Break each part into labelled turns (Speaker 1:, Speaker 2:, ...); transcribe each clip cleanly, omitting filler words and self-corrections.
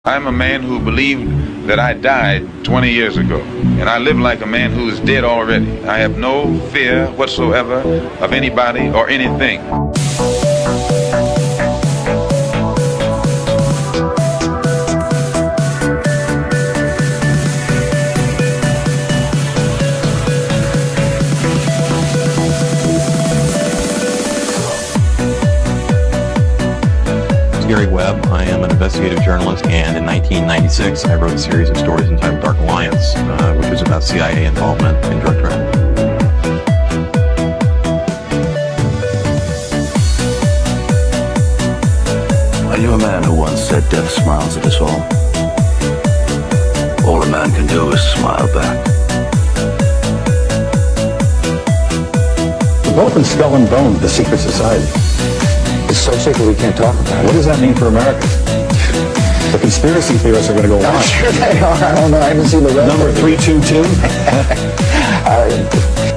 Speaker 1: I'm a man who believed that I died 20 years ago, and I live like a man who is dead already. I have no fear whatsoever of anybody or anything.
Speaker 2: Gary Webb. I am an investigative journalist, and in 1996 I wrote a series of stories entitled Dark Alliance, which was about CIA involvement in drug trade.
Speaker 3: Are you a man who once said death smiles at us all? All a man can do is smile back.
Speaker 4: We've opened Skull and Bone, the secret society.
Speaker 3: It's so secret we can't talk about it.
Speaker 4: What does that mean for America? The conspiracy theorists are going to go on.
Speaker 3: I'm sure they are. I don't know. I haven't seen the rest.
Speaker 4: Number 322.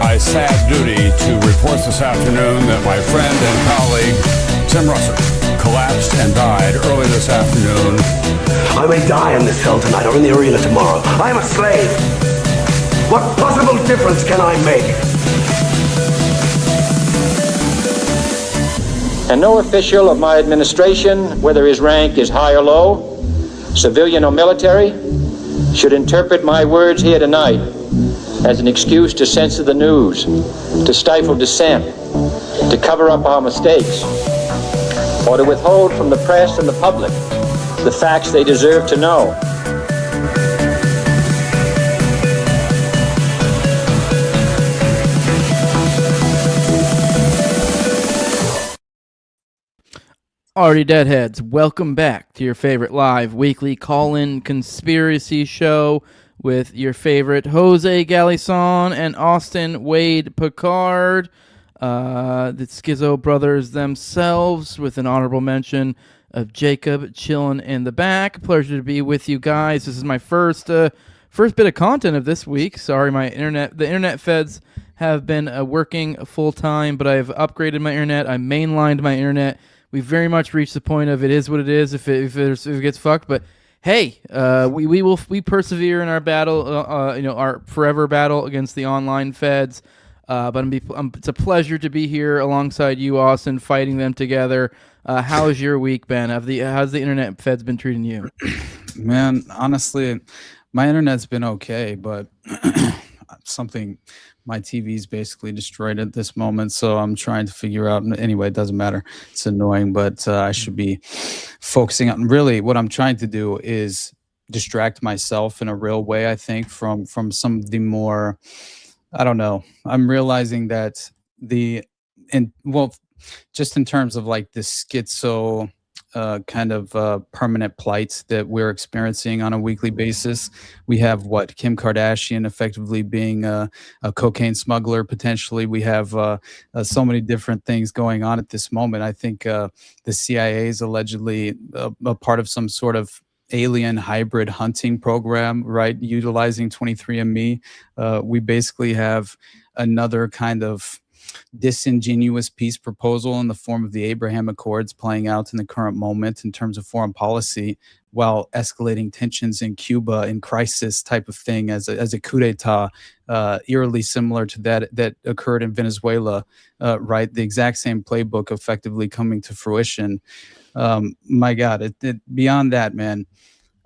Speaker 5: I have duty to report this afternoon that my friend and colleague, Tim Russert, collapsed and died early this afternoon.
Speaker 3: I may die in this cell tonight or in the arena tomorrow. I am a slave. What possible difference can I make?
Speaker 6: And no official of my administration, whether his rank is high or low, civilian or military, should interpret my words here tonight as an excuse to censor the news, to stifle dissent, to cover up our mistakes, or to withhold from the press and the public the facts they deserve to know.
Speaker 7: Already Deadheads, welcome back to your favorite live weekly call-in conspiracy show with your favorite Jose Galison and Austin Picard, the Schizo brothers themselves, with an honorable mention of Jacob chilling in the back. Pleasure to be with you guys. This is my first bit of content of this week. Sorry, the internet feds have been working full time, but I've upgraded my internet. I mainlined my internet. We very much reached the point of it is what it is if it gets fucked. But hey, we persevere in our battle, our forever battle against the online feds. But it's a pleasure to be here alongside you, Austin, fighting them together. How's your week been? How's the internet feds been treating you?
Speaker 8: Man, honestly, my internet's been okay, but my TV's basically destroyed at this moment, so I'm trying to figure out. Anyway, it doesn't matter. It's annoying, but I should be focusing on. Really, what I'm trying to do is distract myself in a real way. I think from some of the more, I don't know. I'm realizing that just in terms of like the schizo kind of permanent plight that we're experiencing on a weekly basis. We have Kim Kardashian effectively being a cocaine smuggler, potentially. We have so many different things going on at this moment. I think the CIA is allegedly a part of some sort of alien hybrid hunting program, right? Utilizing 23andMe. We basically have another kind of disingenuous peace proposal in the form of the Abraham Accords playing out in the current moment in terms of foreign policy, while escalating tensions in Cuba in crisis type of thing as a coup d'etat, eerily similar to that occurred in Venezuela, right? The exact same playbook effectively coming to fruition. My God, beyond that, man,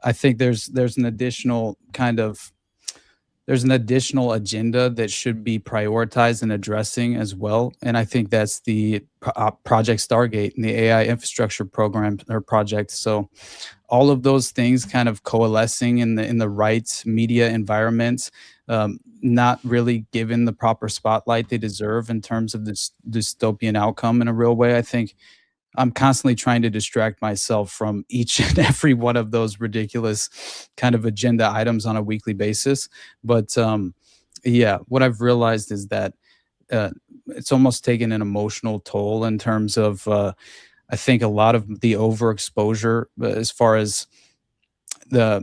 Speaker 8: I think there's an additional agenda that should be prioritized and addressing as well. And I think that's the Project Stargate and the AI infrastructure program or project. So all of those things kind of coalescing in the right media environment, not really given the proper spotlight they deserve in terms of this dystopian outcome in a real way. I think I'm constantly trying to distract myself from each and every one of those ridiculous kind of agenda items on a weekly basis. But what I've realized is that it's almost taken an emotional toll in terms of, I think, a lot of the overexposure as far as the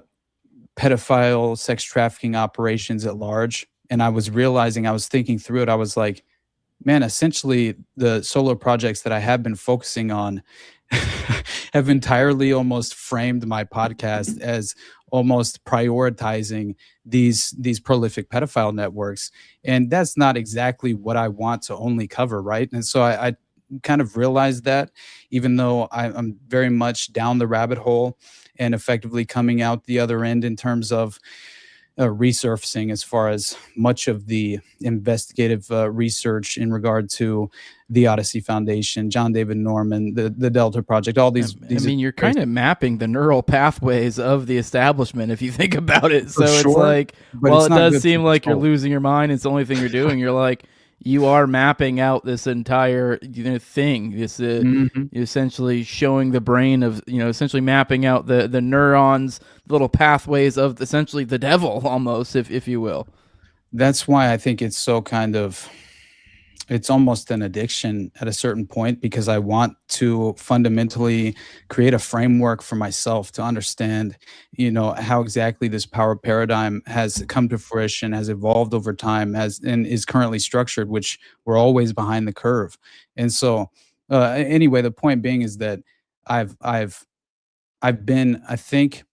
Speaker 8: pedophile sex trafficking operations at large. And I was thinking through it. I was like, man, essentially the solo projects that I have been focusing on have entirely almost framed my podcast as almost prioritizing these prolific pedophile networks, and that's not exactly what I want to only cover, right? And so I kind of realized that, even though I'm very much down the rabbit hole and effectively coming out the other end in terms of resurfacing as far as much of the investigative research in regard to the Odyssey Foundation, John David Norman, the Delta Project, all these.
Speaker 7: I mean, you're kind of mapping the neural pathways of the establishment if you think about it. So it's like, well, it does seem like you're losing your mind. It's the only thing you're doing. You're like, you are mapping out this entire thing. This you're essentially showing the brain of, essentially mapping out the neurons, the little pathways of essentially the devil, almost, if you will.
Speaker 8: That's why I think it's so kind of, it's almost an addiction at a certain point, because I want to fundamentally create a framework for myself to understand, how exactly this power paradigm has come to fruition, has evolved over time, and is currently structured, which we're always behind the curve. And so, anyway, the point being is that I've been, I think,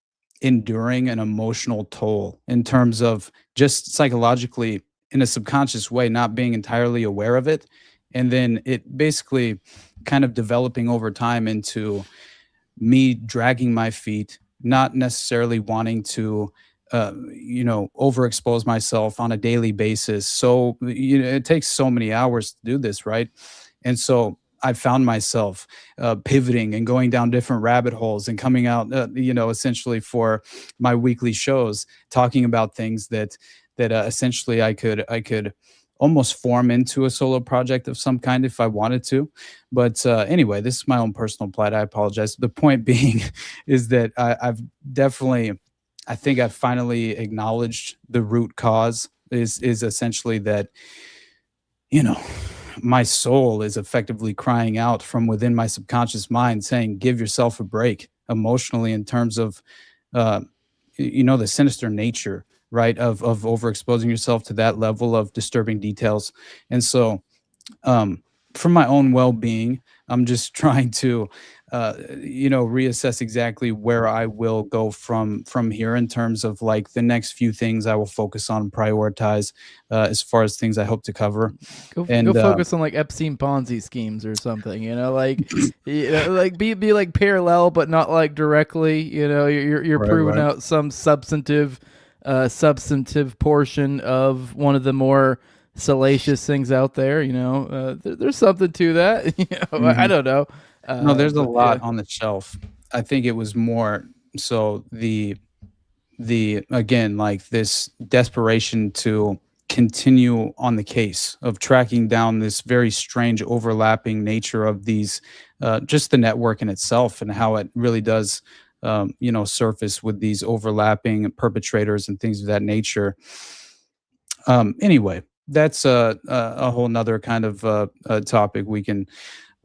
Speaker 8: enduring an emotional toll in terms of just psychologically, in a subconscious way, not being entirely aware of it. And then it basically kind of developing over time into me dragging my feet, not necessarily wanting to, overexpose myself on a daily basis. So, it takes so many hours to do this, right? And so I found myself pivoting and going down different rabbit holes and coming out, essentially for my weekly shows, talking about things that essentially I could almost form into a solo project of some kind if I wanted to. But anyway, this is my own personal plight. I apologize. The point being is that I've definitely, I think I've finally acknowledged the root cause is essentially that, my soul is effectively crying out from within my subconscious mind saying, give yourself a break emotionally, in terms of, the sinister nature, right, of overexposing yourself to that level of disturbing details. And so, for my own well-being, I'm just trying to, reassess exactly where I will go from here, in terms of like the next few things I will focus on and prioritize, as far as things I hope to cover.
Speaker 7: Go focus on like Epstein Ponzi schemes or something, like be like parallel, but not like directly, you're
Speaker 8: Right,
Speaker 7: proving
Speaker 8: right.
Speaker 7: out some substantive portion of one of the more salacious things out there. There's something to that. I don't know.
Speaker 8: No, there's a
Speaker 7: But
Speaker 8: lot
Speaker 7: yeah.
Speaker 8: on the shelf. I think it was more so the again, like this desperation to continue on the case of tracking down this very strange overlapping nature of these, just the network in itself, and how it really does, surface with these overlapping perpetrators and things of that nature. Anyway, that's a whole nother kind of topic we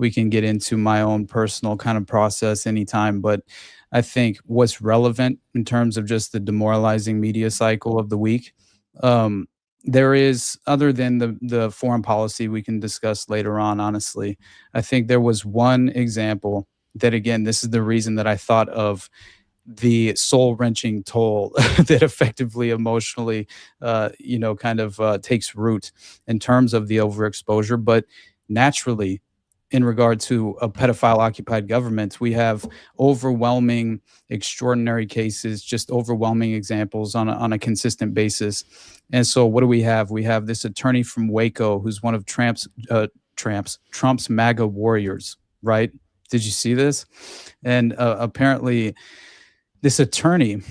Speaker 8: can get into, my own personal kind of process anytime. But I think what's relevant in terms of just the demoralizing media cycle of the week, there is, other than the foreign policy we can discuss later on, honestly, I think there was one example that, again, this is the reason that I thought of the soul-wrenching toll that effectively emotionally, takes root in terms of the overexposure. But naturally, in regard to a pedophile occupied government, we have overwhelming, extraordinary cases, just overwhelming examples on a consistent basis. And so what do we have? We have this attorney from Waco who's one of Trump's MAGA warriors, right? Did you see this? And apparently this attorney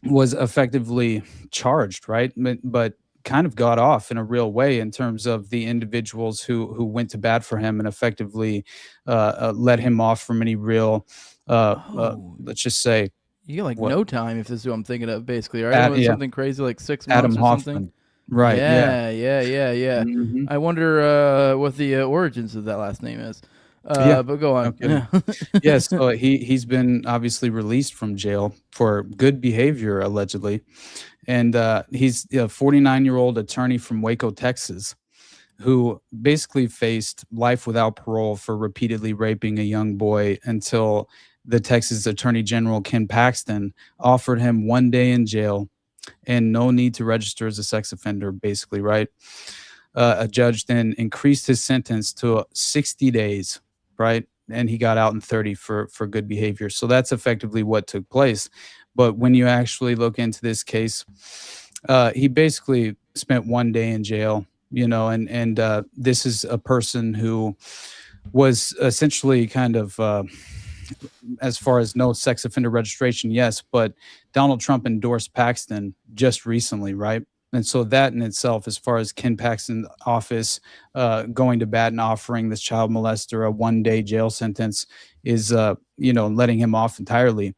Speaker 8: was effectively charged, right? But kind of got off in a real way in terms of the individuals who went to bat for him and effectively let him off from any real, let's just say,
Speaker 7: You get like
Speaker 8: what?
Speaker 7: no time, if this is who I'm thinking of, basically, right?
Speaker 8: Yeah.
Speaker 7: Something crazy like 6 months
Speaker 8: Adam
Speaker 7: or
Speaker 8: Hoffman.
Speaker 7: something.
Speaker 8: Right.
Speaker 7: Yeah.
Speaker 8: Mhm.
Speaker 7: I wonder what the origins of that last name is.
Speaker 8: Yeah.
Speaker 7: But go on.
Speaker 8: Okay. Yes. So he's been obviously released from jail for good behavior, allegedly. And he's a 49-year-old attorney from Waco, Texas, who basically faced life without parole for repeatedly raping a young boy until the Texas Attorney General, Ken Paxton, offered him 1 day in jail and no need to register as a sex offender, basically, right? A judge then increased his sentence to 60 days, right? And he got out in 30 for good behavior. So that's effectively what took place. But when you actually look into this case, he basically spent 1 day in jail, and this is a person who was essentially kind of, as far as no sex offender registration, yes, but Donald Trump endorsed Paxton just recently, right? And so that in itself, as far as Ken Paxton's office going to bat and offering this child molester a 1 day jail sentence is, letting him off entirely,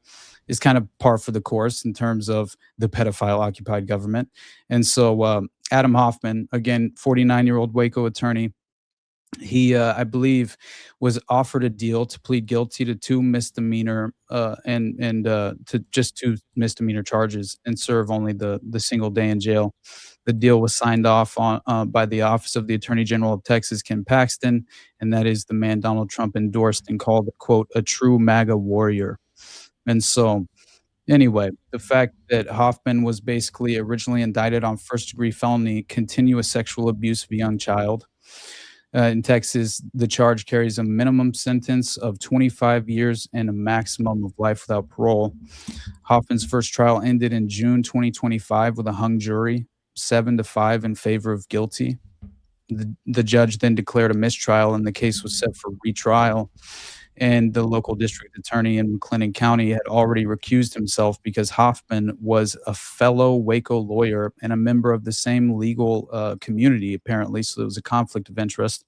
Speaker 8: is kind of par for the course in terms of the pedophile occupied government. And so Adam Hoffman, again, 49-year-old Waco attorney, he, I believe, was offered a deal to plead guilty to two misdemeanor to just two misdemeanor charges and serve only the single day in jail. The deal was signed off on by the Office of the Attorney General of Texas, Ken Paxton, and that is the man Donald Trump endorsed and called, quote, a true MAGA warrior. And so, anyway, the fact that Hoffman was basically originally indicted on first-degree felony continuous sexual abuse of a young child. In Texas, the charge carries a minimum sentence of 25 years and a maximum of life without parole. Hoffman's first trial ended in June 2025 with a hung jury, 7-5 in favor of guilty. The judge then declared a mistrial, and the case was set for retrial. And the local district attorney in McLennan County had already recused himself because Hoffman was a fellow Waco lawyer and a member of the same legal community, apparently. So there was a conflict of interest.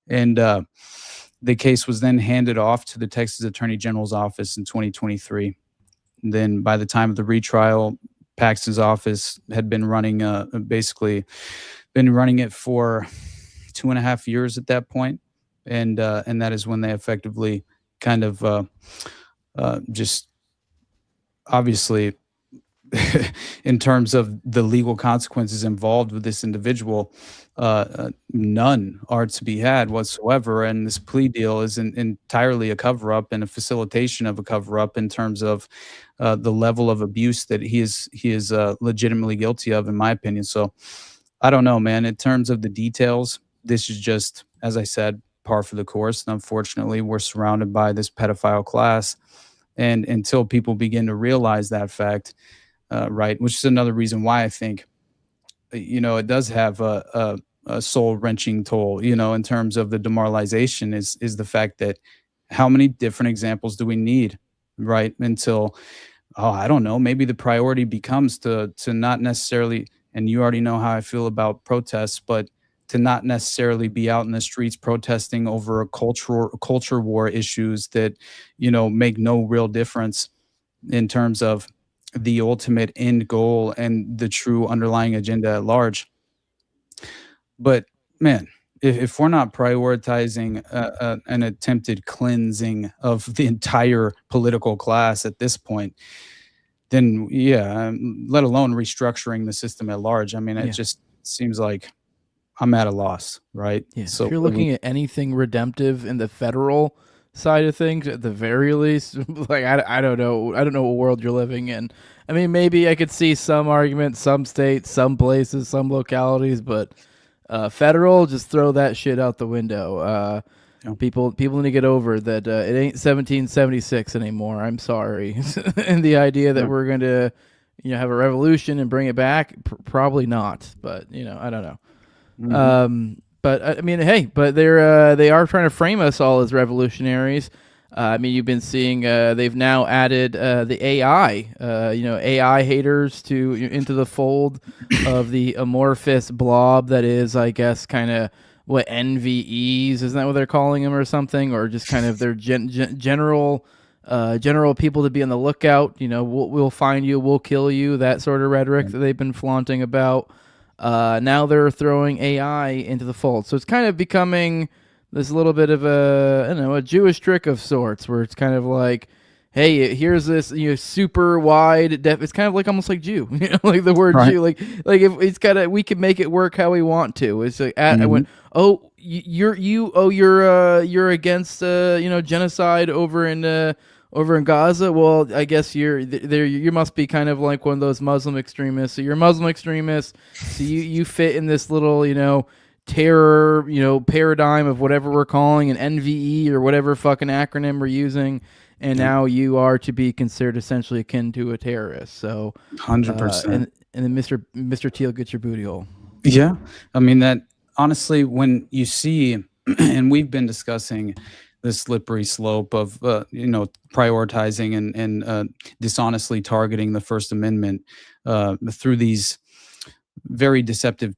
Speaker 8: And the case was then handed off to the Texas Attorney General's office in 2023. And then by the time of the retrial, Paxton's office had been running it for 2.5 years at that point. And that is when they effectively kind of just obviously in terms of the legal consequences involved with this individual, none are to be had whatsoever. And this plea deal is entirely a cover-up and a facilitation of a cover-up in terms of the level of abuse that he is legitimately guilty of, in my opinion. So I don't know, man. In terms of the details, this is just, as I said, par for the course. And unfortunately, we're surrounded by this pedophile class. And until people begin to realize that fact, right, which is another reason why I think, it does have a soul-wrenching toll, in terms of the demoralization is the fact that how many different examples do we need, right, until, I don't know, maybe the priority becomes to not necessarily, and you already know how I feel about protests, but to not necessarily be out in the streets protesting over culture war issues that, make no real difference in terms of the ultimate end goal and the true underlying agenda at large. But man, if we're not prioritizing an attempted cleansing of the entire political class at this point, then let alone restructuring the system at large. I mean, it just seems like I'm at a loss, right?
Speaker 7: Yeah. So if you're looking at anything redemptive in the federal side of things, at the very least, like I don't know what world you're living in. I mean, maybe I could see some arguments, some states, some places, some localities, but federal, just throw that shit out the window. People need to get over that. It ain't 1776 anymore. I'm sorry, and the idea that we're going to, have a revolution and bring it back, probably not. But I don't know. Mm-hmm. But I mean, hey, but they are trying to frame us all as revolutionaries. I mean, you've been seeing they've now added the AI, AI haters into the fold of the amorphous blob that is, I guess, kind of what NVEs, isn't that what they're calling them or something, or just kind of their general people to be on the lookout. We'll find you, we'll kill you, that sort of rhetoric that they've been flaunting about. Now they're throwing AI into the fold. So it's kind of becoming this little bit of a Jewish trick of sorts, where it's kind of like, hey, here's this super wide it's kind of like almost like Jew, like the word Jew, like if it's we can make it work how we want to. It's like I went, you're against genocide over in over in Gaza. Well, I guess you must be kind of like one of those Muslim extremists. So you're a Muslim extremist. So you fit in this little, terror, paradigm of whatever we're calling an NVE or whatever fucking acronym we're using. And now you are to be considered essentially akin to a terrorist. So
Speaker 8: 100%.
Speaker 7: And then Mr. Teal gets your booty hole.
Speaker 8: Yeah. I mean, that honestly, when you see, and we've been discussing the slippery slope of, prioritizing and dishonestly targeting the First Amendment through these very deceptive,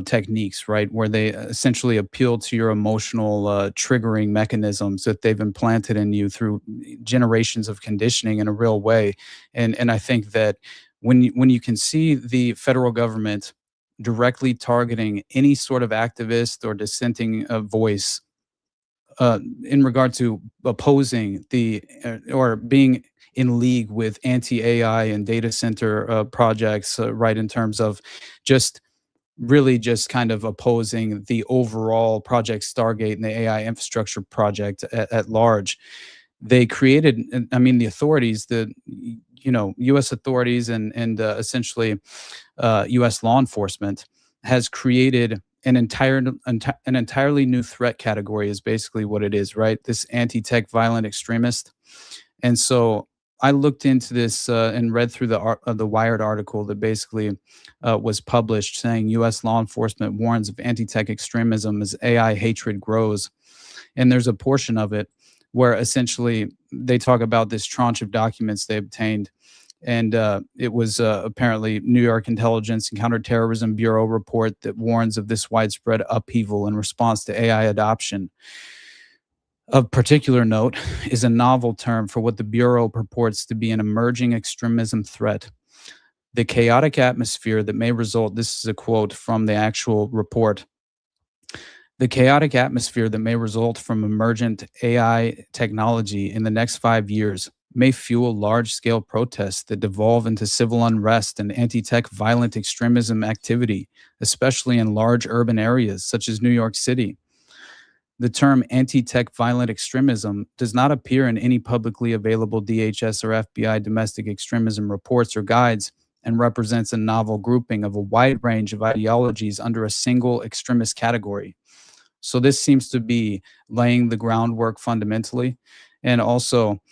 Speaker 8: techniques, right? Where they essentially appeal to your emotional triggering mechanisms that they've implanted in you through generations of conditioning in a real way. And I think that when you can see the federal government directly targeting any sort of activist or dissenting voice in regard to opposing or being in league with anti-AI and data center projects, right, in terms of just kind of opposing the overall Project Stargate and the AI infrastructure project at large. They created, I mean, the authorities, U.S. authorities and essentially U.S. law enforcement has created an entirely new threat category is basically what it is, right? This anti-tech violent extremist. And so I looked into this and read through the Wired article that basically was published saying U.S. law enforcement warns of anti-tech extremism as AI hatred grows. And there's a portion of it where essentially they talk about this tranche of documents they obtained. And it was apparently New York Intelligence and Counterterrorism Bureau report that warns of this widespread upheaval in response to AI adoption. Of particular note is a novel term for what the Bureau purports to be an emerging extremism threat. The chaotic atmosphere that may result, this is a quote from the actual report, the chaotic atmosphere that may result from emergent AI technology in the next 5 years may fuel large-scale protests that devolve into civil unrest and anti-tech violent extremism activity, especially in large urban areas such as New York City. The term anti-tech violent extremism does not appear in any publicly available DHS or FBI domestic extremism reports or guides and represents a novel grouping of a wide range of ideologies under a single extremist category. So this seems to be laying the groundwork fundamentally. And also,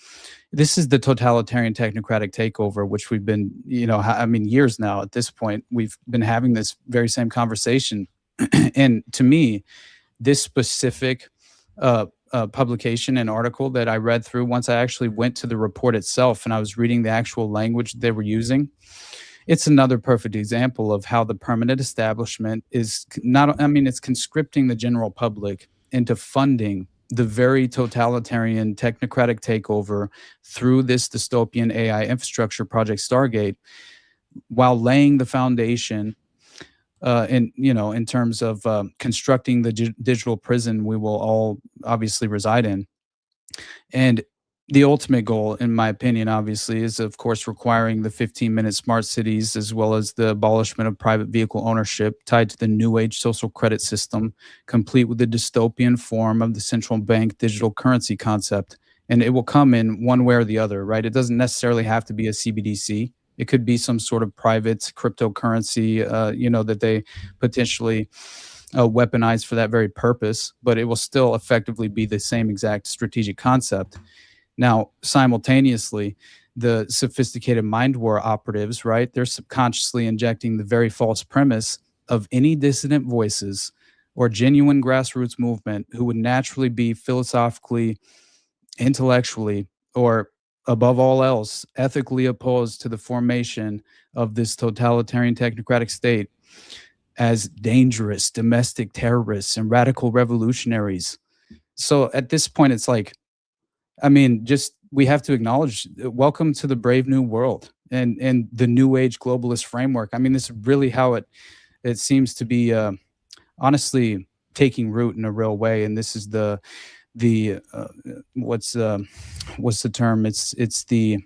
Speaker 8: this is the totalitarian technocratic takeover, which we've been, years now at this point, we've been having this very same conversation. And to me, this specific publication and article that I read through, once I actually went to the report itself and I was reading the actual language they were using, it's another perfect example of how the permanent establishment is it's conscripting the general public into funding the very totalitarian technocratic takeover through this dystopian AI infrastructure project Stargate, while laying the foundation in terms of constructing the digital prison we will all obviously reside in. And the ultimate goal, in my opinion, obviously, is, of course, requiring the 15-minute smart cities, as well as the abolishment of private vehicle ownership tied to the new age social credit system, complete with the dystopian form of the central bank digital currency concept. And it will come in one way or the other, right? It doesn't necessarily have to be a CBDC. It could be some sort of private cryptocurrency, that they potentially weaponize for that very purpose, but it will still effectively be the same exact strategic concept. Now, simultaneously, the sophisticated mind war operatives, right, they're subconsciously injecting the very false premise of any dissident voices or genuine grassroots movement who would naturally be philosophically, intellectually, or above all else, ethically opposed to the formation of this totalitarian technocratic state as dangerous domestic terrorists and radical revolutionaries. So at this point, it's like, we have to acknowledge, welcome to the brave new world and the new age globalist framework. This is really how it seems to be, honestly, taking root in a real way. And this is what's the term? It's the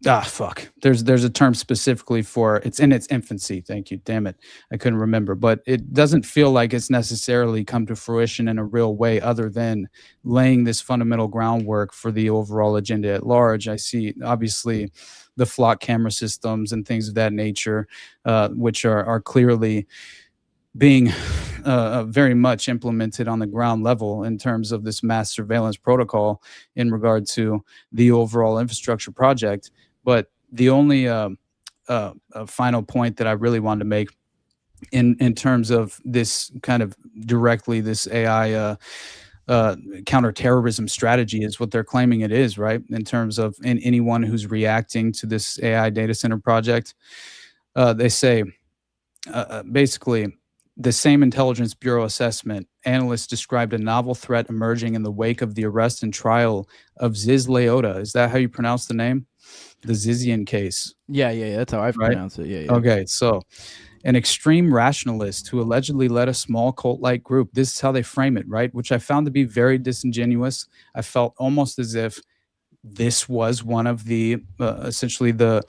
Speaker 8: Fuck. There's a term specifically for it's in its infancy. Thank you. Damn it. I couldn't remember. But it doesn't feel like it's necessarily come to fruition in a real way other than laying this fundamental groundwork for the overall agenda at large. I see obviously the flock camera systems and things of that nature, which are clearly being very much implemented on the ground level in terms of this mass surveillance protocol in regard to the overall infrastructure project. But the only final point that I really wanted to make in terms of this kind of directly this AI counterterrorism strategy is what they're claiming it is, right? In terms of anyone who's reacting to this AI data center project, they say basically the same Intelligence Bureau assessment, analysts described a novel threat emerging in the wake of the arrest and trial of Ziz Leota. Is that how you pronounce the name? The Zizian case.
Speaker 7: Yeah. That's how I pronounce it. Yeah.
Speaker 8: Okay, so an extreme rationalist who allegedly led a small cult-like group. This is how they frame it, right? Which I found to be very disingenuous. I felt almost as if this was one of the essentially the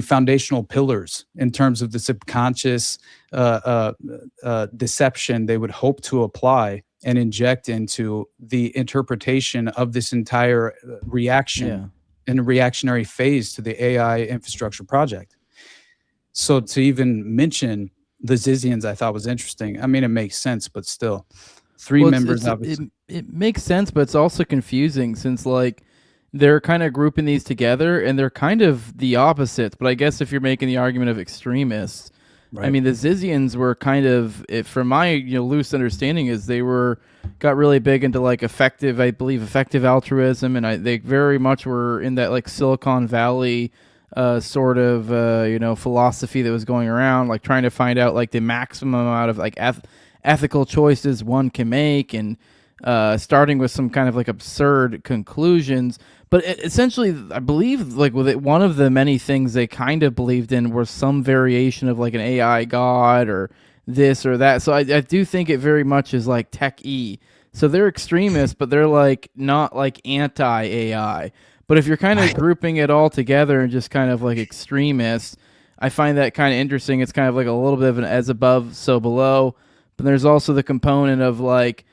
Speaker 8: foundational pillars in terms of the subconscious deception they would hope to apply and inject into the interpretation of this entire reaction in a reactionary phase to the AI infrastructure project. So to even mention the Zizians, I thought was interesting. I mean, it makes sense, but still, members.
Speaker 7: It makes sense, but it's also confusing since like they're kind of grouping these together and they're kind of the opposites. But I guess if you're making the argument of extremists, right. I mean, the Zizians were kind of, from my loose understanding, is they got really big into like effective altruism, and they very much were in that like Silicon Valley sort of philosophy that was going around, like trying to find out like the maximum out of like ethical choices one can make, and starting with some kind of like absurd conclusions. But essentially, I believe like with it, one of the many things they kind of believed in was some variation of like an AI god or this or that. So I do think it very much is like tech-y. So they're extremists, but they're like not like anti-AI. But if you're kind of grouping it all together and just kind of like extremists, I find that kind of interesting. It's kind of like a little bit of an as above, so below. But there's also the component of like,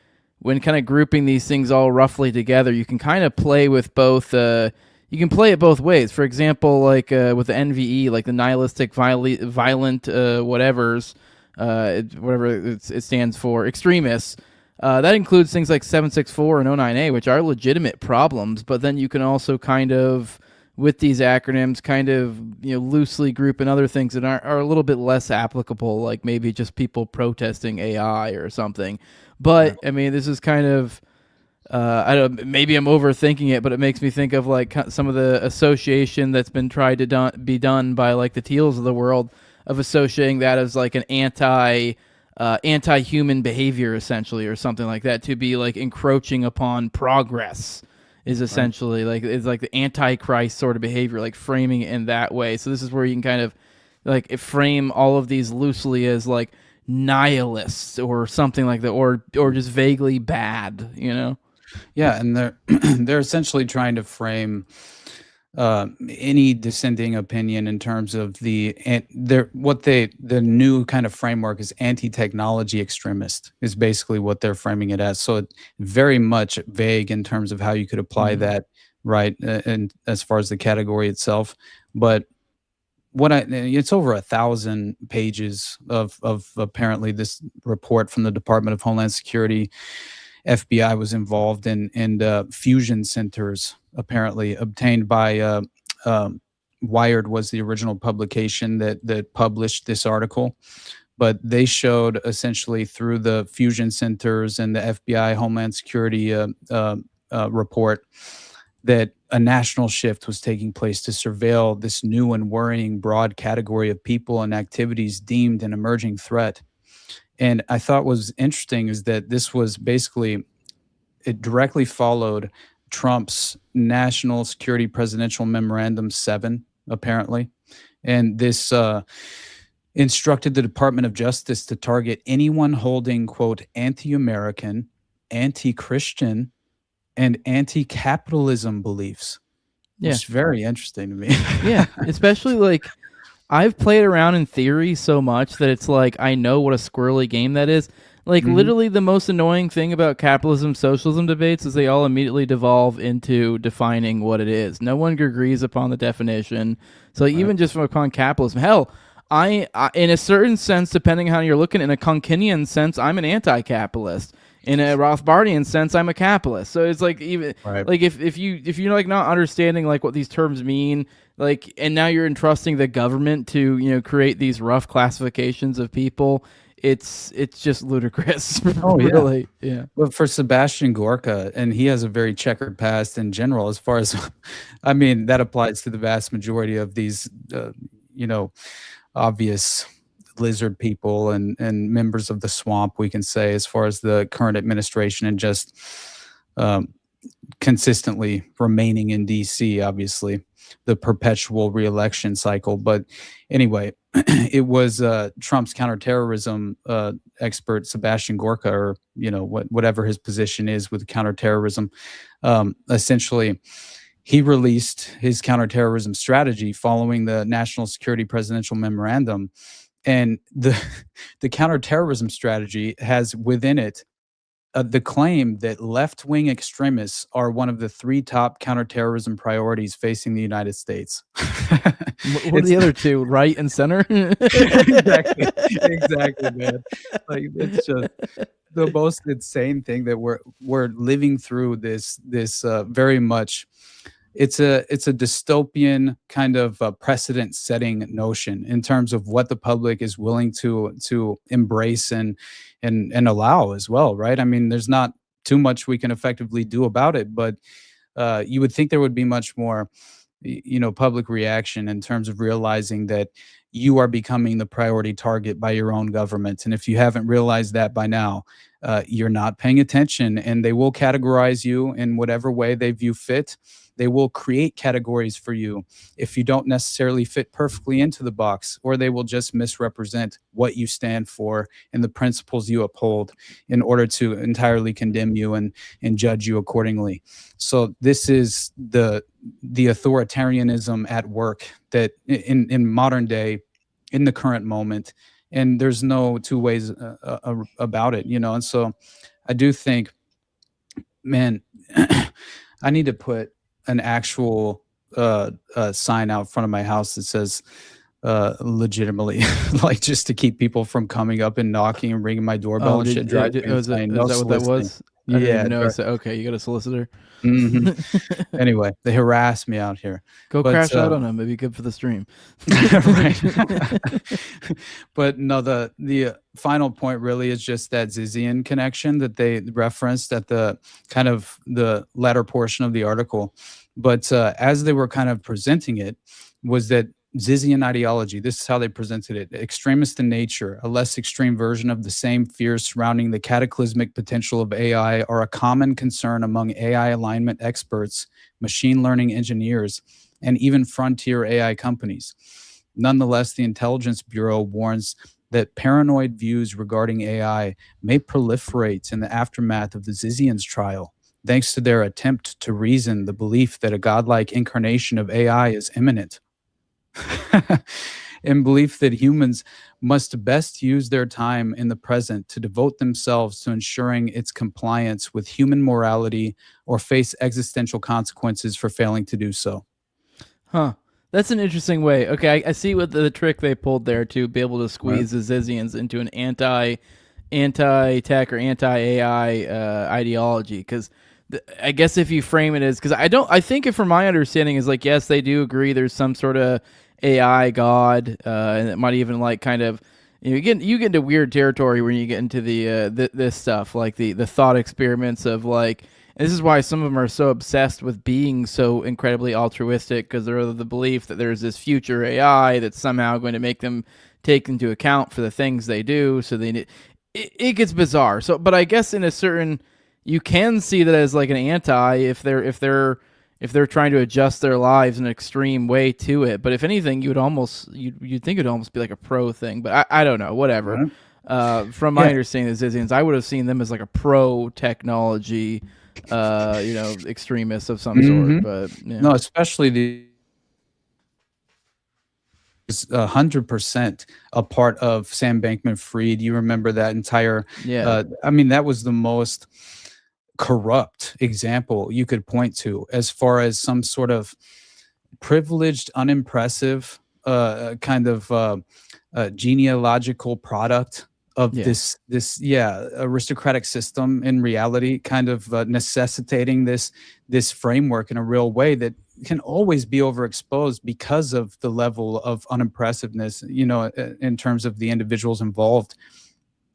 Speaker 7: when kind of grouping these things all roughly together, you can kind of play with both. You can play it both ways. For example, like with the NVE, like the nihilistic violent whatevers, whatever it stands for, extremists. That includes things like 764 and 09A, which are legitimate problems. But then you can also kind of, with these acronyms, kind of loosely group in other things that are a little bit less applicable, like maybe just people protesting AI or something. But I mean, this is kind of I don't. Maybe I'm overthinking it, but it makes me think of like some of the association that's been tried to be done by like the Teals of the world, of associating that as like an anti-human behavior essentially, or something like that, to be like encroaching upon progress is essentially like it's like the antichrist sort of behavior, like framing it in that way. So this is where you can kind of like frame all of these loosely as like nihilists or something like that, or just vaguely bad,
Speaker 8: Yeah, and they're essentially trying to frame any dissenting opinion in terms of the new kind of framework is anti-technology extremist is basically what they're framing it as. So it's very much vague in terms of how you could apply that, right? And as far as the category itself, but it's over 1,000 pages of apparently this report from the Department of Homeland Security. FBI was involved in fusion centers, apparently obtained by Wired was the original publication that published this article. But they showed essentially through the fusion centers and the FBI Homeland Security report that a national shift was taking place to surveil this new and worrying broad category of people and activities deemed an emerging threat. And I thought was interesting is that this was basically, it directly followed Trump's National Security Presidential Memorandum 7, apparently. And this instructed the Department of Justice to target anyone holding, quote, anti-American, anti-Christian, and anti-capitalism beliefs.
Speaker 7: Yeah.
Speaker 8: It's very interesting to me.
Speaker 7: Yeah, especially like I've played around in theory so much that it's like I know what a squirrely game that is. Like literally the most annoying thing about capitalism socialism debates is they all immediately devolve into defining what it is. No one agrees upon the definition. So even just from upon capitalism, hell, I in a certain sense, depending on how you're looking, in a Kunkinian sense, I'm an anti-capitalist. In a Rothbardian sense, I'm a capitalist. So it's like even like if you're like not understanding like what these terms mean, like, and now you're entrusting the government to, you know, create these rough classifications of people, it's just ludicrous.
Speaker 8: Oh, yeah.
Speaker 7: Really, yeah.
Speaker 8: But for Sebastian Gorka, and he has a very checkered past in general, as far as, I mean, that applies to the vast majority of these, you know, obvious lizard people and members of the swamp, we can say, as far as the current administration and just consistently remaining in DC, obviously, the perpetual reelection cycle. But anyway, it was Trump's counterterrorism expert, Sebastian Gorka, or, you know, whatever his position is with counterterrorism. Essentially, he released his counterterrorism strategy following the National Security Presidential Memorandum. And the counterterrorism strategy has within it the claim that left-wing extremists are one of the 3 top counterterrorism priorities facing the United States.
Speaker 7: What are the other 2? Right and center?
Speaker 8: Exactly, man. Like, it's just the most insane thing that we're living through this very much. It's a dystopian kind of precedent-setting notion in terms of what the public is willing to embrace and allow as well, right? I mean, there's not too much we can effectively do about it, but you would think there would be much more, you know, public reaction in terms of realizing that you are becoming the priority target by your own government, and if you haven't realized that by now, you're not paying attention, and they will categorize you in whatever way they view fit. They will create categories for you if you don't necessarily fit perfectly into the box, or they will just misrepresent what you stand for and the principles you uphold in order to entirely condemn you and judge you accordingly. So this is the authoritarianism at work that in modern day, in the current moment, and there's no 2 ways about it, you know. And so I do think, man, I need to put an actual sign out front of my house that says legitimately, like, just to keep people from coming up and knocking and ringing my doorbell and shit.
Speaker 7: Is that what that was? I didn't even notice it. Okay, you got a solicitor.
Speaker 8: Anyway, they harass me out here.
Speaker 7: Go crash out on them. It'd be good for the stream.
Speaker 8: Right. But no, the final point really is just that Zizian connection that they referenced at the kind of the latter portion of the article. But as they were kind of presenting it, was that Zizian ideology, this is how they presented it: extremist in nature, a less extreme version of the same fears surrounding the cataclysmic potential of AI, are a common concern among AI alignment experts, machine learning engineers, and even frontier AI companies. Nonetheless, the Intelligence Bureau warns that paranoid views regarding AI may proliferate in the aftermath of the Zizian's trial, thanks to their attempt to reason the belief that a godlike incarnation of AI is imminent. In belief that humans must best use their time in the present to devote themselves to ensuring its compliance with human morality or face existential consequences for failing to do so.
Speaker 7: Huh. That's an interesting way. Okay, I see what the trick they pulled there to be able to squeeze the Zizians into an anti-tech or anti-AI ideology, because I guess if you frame it as, because I think if from my understanding is like, yes, they do agree there's some sort of AI god, and it might even like kind of, you get into weird territory when you get into this stuff, like the thought experiments of like, and this is why some of them are so obsessed with being so incredibly altruistic, because they're of the belief that there's this future AI that's somehow going to make them take into account for the things they do. So it gets bizarre. So, but I guess in a certain, you can see that as like an anti if they're trying to adjust their lives in an extreme way to it. But if anything, you'd think it'd almost be like a pro thing. But I don't know, whatever. From my understanding of the Zizians, I would have seen them as like a pro technology extremists of some sort. But yeah.
Speaker 8: No, especially the 100% a part of Sam Bankman-Fried. You remember that entire? I mean, that was the most corrupt example you could point to as far as some sort of privileged, unimpressive kind of genealogical product of this aristocratic system in reality, kind of necessitating this framework in a real way that can always be overexposed because of the level of unimpressiveness, in terms of the individuals involved.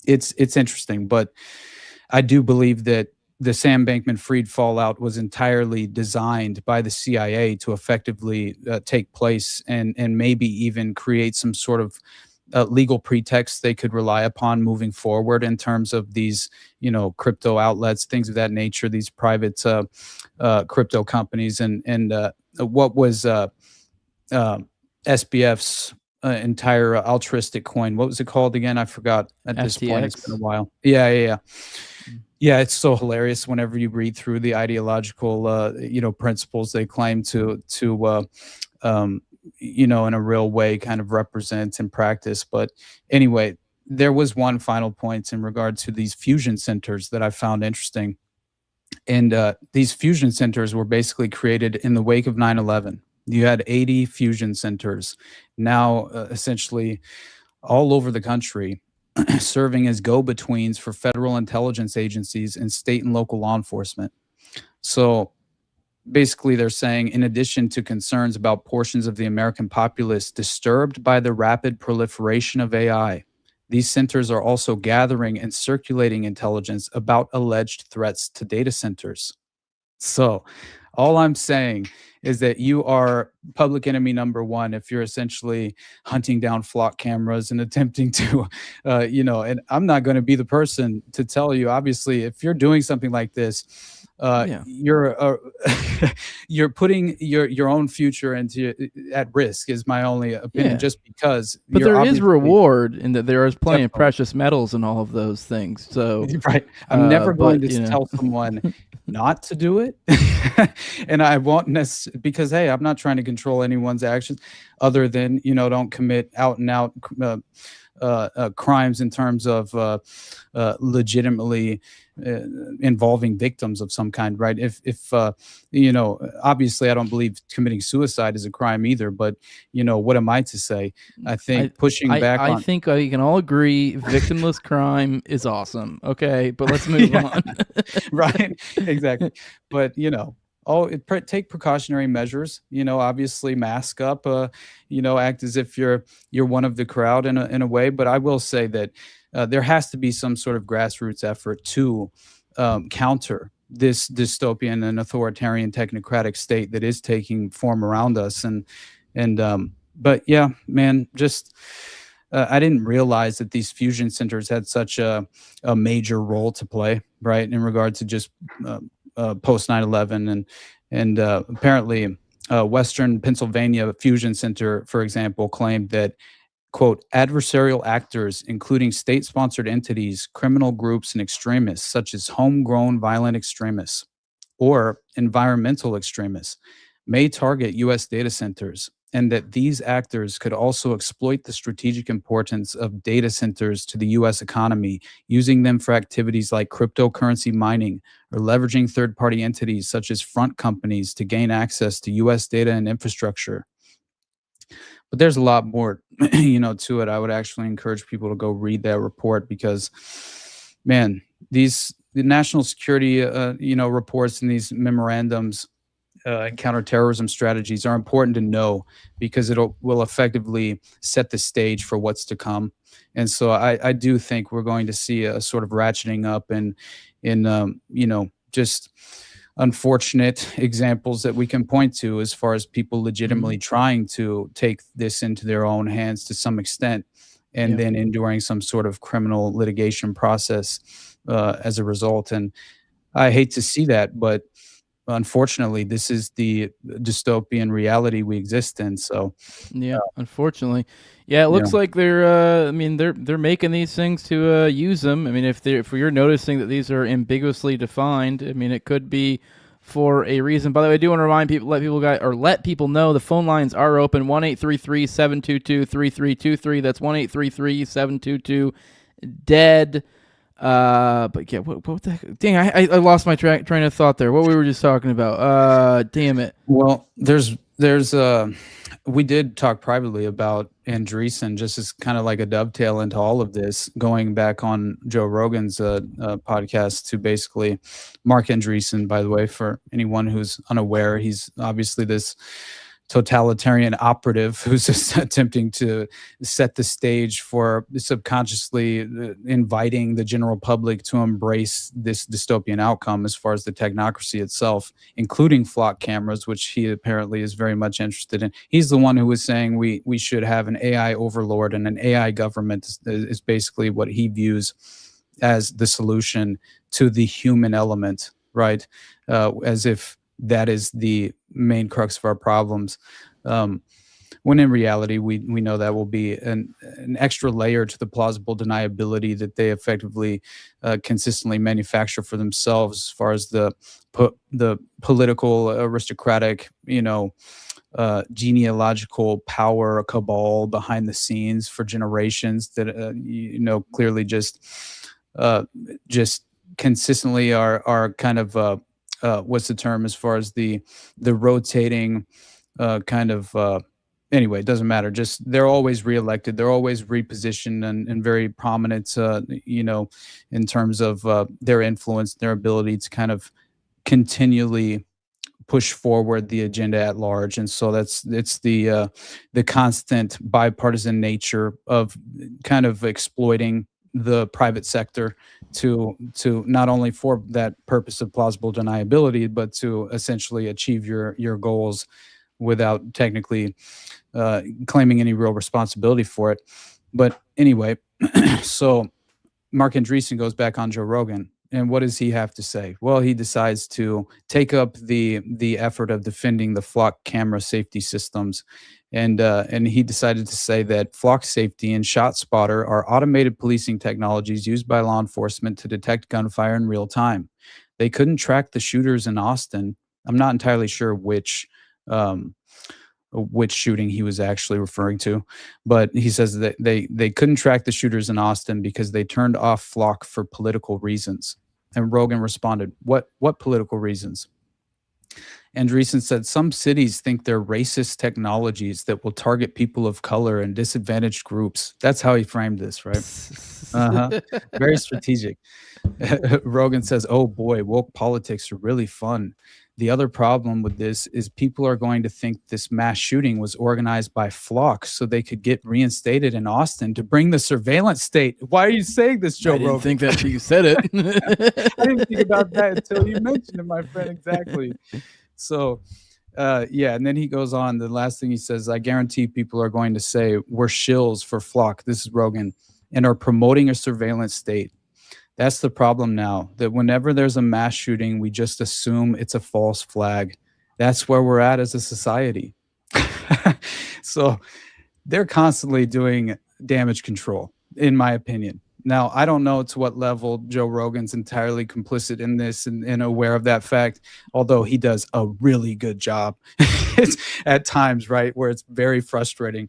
Speaker 8: It's interesting, but I do believe that the Sam Bankman-Fried fallout was entirely designed by the CIA to effectively take place and maybe even create some sort of legal pretext they could rely upon moving forward in terms of these, crypto outlets, things of that nature, these private crypto companies, and what was SBF's entire altruistic coin. What was it called again? I forgot at this point. It's been a while. Yeah. Yeah, it's so hilarious whenever you read through the ideological, principles they claim to in a real way kind of represent and practice. But anyway, there was one final point in regard to these fusion centers that I found interesting. And these fusion centers were basically created in the wake of 9/11. You had 80 fusion centers now essentially all over the country, serving as go-betweens for federal intelligence agencies and state and local law enforcement. So basically they're saying, in addition to concerns about portions of the American populace disturbed by the rapid proliferation of AI, these centers are also gathering and circulating intelligence about alleged threats to data centers. So all I'm saying is that you are public enemy number one if you're essentially hunting down flock cameras and attempting to, and I'm not going to be the person to tell you, obviously, if you're doing something like this, you're putting your own future at risk, is my only opinion, just because.
Speaker 7: But there is reward in that there is plenty of precious metals and all of those things. So
Speaker 8: right, I'm never going to tell someone not to do it, and I won't necessarily, because hey, I'm not trying to control anyone's actions, other than don't commit out and out crimes in terms of legitimately involving victims of some kind, right? If obviously I don't believe committing suicide is a crime either, but what am I to say? I think I
Speaker 7: think we can all agree victimless crime is awesome. Okay, but let's move on.
Speaker 8: Right, exactly. But take precautionary measures, obviously mask up, act as if you're one of the crowd in a way. But I will say that there has to be some sort of grassroots effort to counter this dystopian and authoritarian technocratic state that is taking form around us. But yeah, man, just I didn't realize that these fusion centers had such a major role to play, right, in regard to just post 9/11, and apparently Western Pennsylvania Fusion Center, for example, claimed that, quote, adversarial actors, including state-sponsored entities, criminal groups, and extremists, such as homegrown violent extremists or environmental extremists, may target U.S. data centers, and that these actors could also exploit the strategic importance of data centers to the U.S. economy, using them for activities like cryptocurrency mining or leveraging third-party entities such as front companies to gain access to U.S. data and infrastructure. But there's a lot more, to it. I would actually encourage people to go read that report because, man, the national security, reports and these memorandums and counterterrorism strategies are important to know because will effectively set the stage for what's to come. And so I do think we're going to see a sort of ratcheting up in just unfortunate examples that we can point to as far as people legitimately trying to take this into their own hands to some extent, and then enduring some sort of criminal litigation process as a result. And I hate to see that, but unfortunately, this is the dystopian reality we exist in. So,
Speaker 7: Yeah, unfortunately. Yeah, it looks
Speaker 8: Yeah.
Speaker 7: like they're I mean they're making these things to use them. I mean if you're noticing that these are ambiguously defined, I mean it could be for a reason. By the way, I do want to remind people let people know the phone lines are open 1-833-722-3323. That's 1-833-722-dead. But yeah, what the heck? Dang, I lost my train of thought there. What we were just talking about. Damn it.
Speaker 8: Well, there's we did talk privately about Andreessen, just as kind of like a dovetail into all of this, going back on Joe Rogan's podcast to basically Mark Andreessen, by the way, for anyone who's unaware, he's obviously this totalitarian operative who's just attempting to set the stage for subconsciously inviting the general public to embrace this dystopian outcome as far as the technocracy itself, including flock cameras, which he apparently is very much interested in. He's the one who was saying we should have an AI overlord, and an AI government is basically what he views as the solution to the human element, right? As if that is the main crux of our problems. When in reality, we know that will be an extra layer to the plausible deniability that they effectively consistently manufacture for themselves, as far as the political aristocratic, genealogical power cabal behind the scenes for generations that clearly just consistently are kind of what's the term, as far as the rotating anyway, it doesn't matter. Just they're always reelected. They're always repositioned and very prominent, in terms of their influence, their ability to kind of continually push forward the agenda at large. And so it's the constant bipartisan nature of kind of exploiting the private sector to not only for that purpose of plausible deniability, but to essentially achieve your goals without technically claiming any real responsibility for it. But anyway, so Mark Andreessen goes back on Joe Rogan, and what does he have to say? Well, he decides to take up the effort of defending the flock camera safety systems. And he decided to say that flock safety and shot spotter are automated policing technologies used by law enforcement to detect gunfire in real time. They couldn't track the shooters in Austin. I'm not entirely sure which shooting he was actually referring to, but he says that they couldn't track the shooters in Austin because they turned off flock for political reasons. And Rogan responded, what political reasons? Andreessen said some cities think they're racist technologies that will target people of color and disadvantaged groups. That's how he framed this, right? Very strategic. Rogan says, oh boy, woke politics are really fun. The other problem with this is people are going to think this mass shooting was organized by Flock so they could get reinstated in Austin to bring the surveillance state. Why are you saying this, Joe Rogan?
Speaker 7: I didn't think that you said it.
Speaker 8: I didn't think about that until you mentioned it, my friend. Exactly. So, and then he goes on. The last thing he says, I guarantee people are going to say we're shills for Flock. This is Rogan, and are promoting a surveillance state. That's the problem now, that whenever there's a mass shooting, we just assume it's a false flag. That's where we're at as a society. So they're constantly doing damage control, in my opinion. Now, I don't know to what level Joe Rogan's entirely complicit in this and aware of that fact, although he does a really good job at times, right, where it's very frustrating.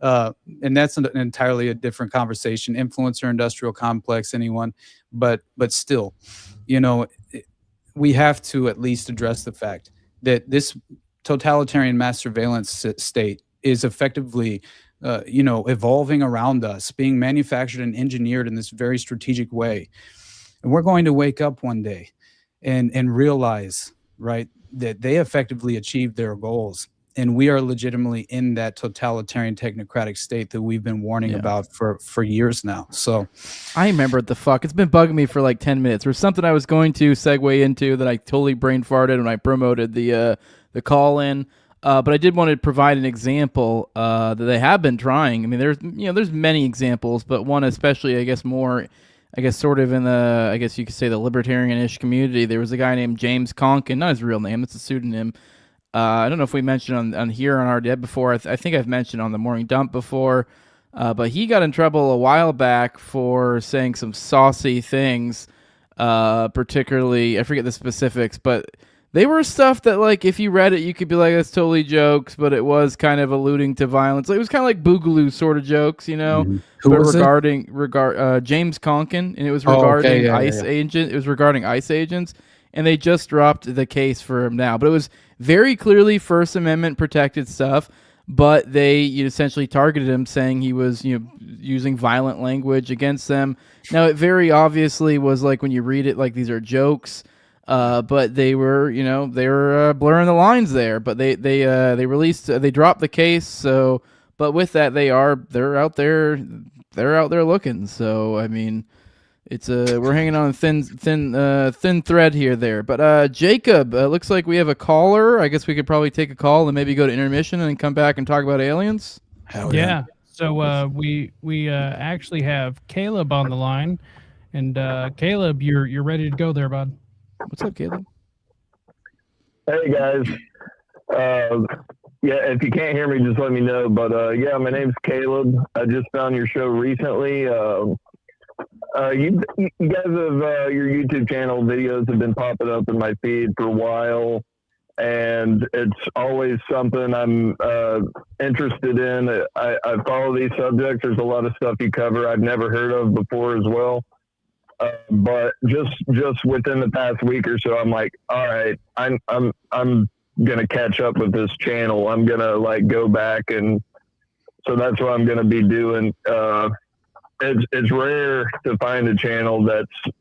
Speaker 8: And that's entirely a different conversation. Influencer, industrial complex, anyone. But still, we have to at least address the fact that this totalitarian mass surveillance state is effectively evolving around us, being manufactured and engineered in this very strategic way. And we're going to wake up one day and realize, right, that they effectively achieved their goals. And we are legitimately in that totalitarian technocratic state that we've been warning about for years now. So
Speaker 7: I remember the fuck. It's been bugging me for like 10 minutes. There's something I was going to segue into that I totally brain farted when I promoted the call-in. But I did want to provide an example that they have been trying. I mean, there's many examples, but one especially, I guess, more I guess sort of in the, I guess you could say the libertarian-ish community. There was a guy named James Conkin, not his real name, it's a pseudonym. I don't know if we mentioned on here on our dead before. I think I've mentioned on the Morning Dump before, but he got in trouble a while back for saying some saucy things, particularly, I forget the specifics, but they were stuff that, like, if you read it, you could be like, that's totally jokes, but it was kind of alluding to violence. Like, it was kind of like Boogaloo sort of jokes, you know?
Speaker 8: Mm-hmm. Who
Speaker 7: but
Speaker 8: was
Speaker 7: regarding James Conkin, and it was regarding
Speaker 8: agent.
Speaker 7: It was regarding ICE agents, and they just dropped the case for him now. But it was very clearly First Amendment protected stuff, but they essentially targeted him, saying he was using violent language against them. Now, it very obviously was like, when you read it, like, these are jokes. But they were, blurring the lines there. But they dropped the case. So, but with that, they're out there looking. So, I mean, it's we're hanging on a thin thread here there. But Jacob, looks like we have a caller. I guess we could probably take a call and maybe go to intermission and then come back and talk about aliens.
Speaker 8: Hell yeah.
Speaker 9: So we actually have Caleb on the line, and Caleb, you're ready to go there, bud.
Speaker 7: What's up, Caleb?
Speaker 10: Hey, guys. Yeah, if you can't hear me, just let me know. But, yeah, my name's Caleb. I just found your show recently. You guys have your YouTube channel videos have been popping up in my feed for a while, and it's always something I'm interested in. I follow these subjects. There's a lot of stuff you cover I've never heard of before as well. But just within the past week or so, I'm like, all right, I'm gonna catch up with this channel. I'm gonna like go back, and so that's what I'm gonna be doing. It's rare to find a channel that's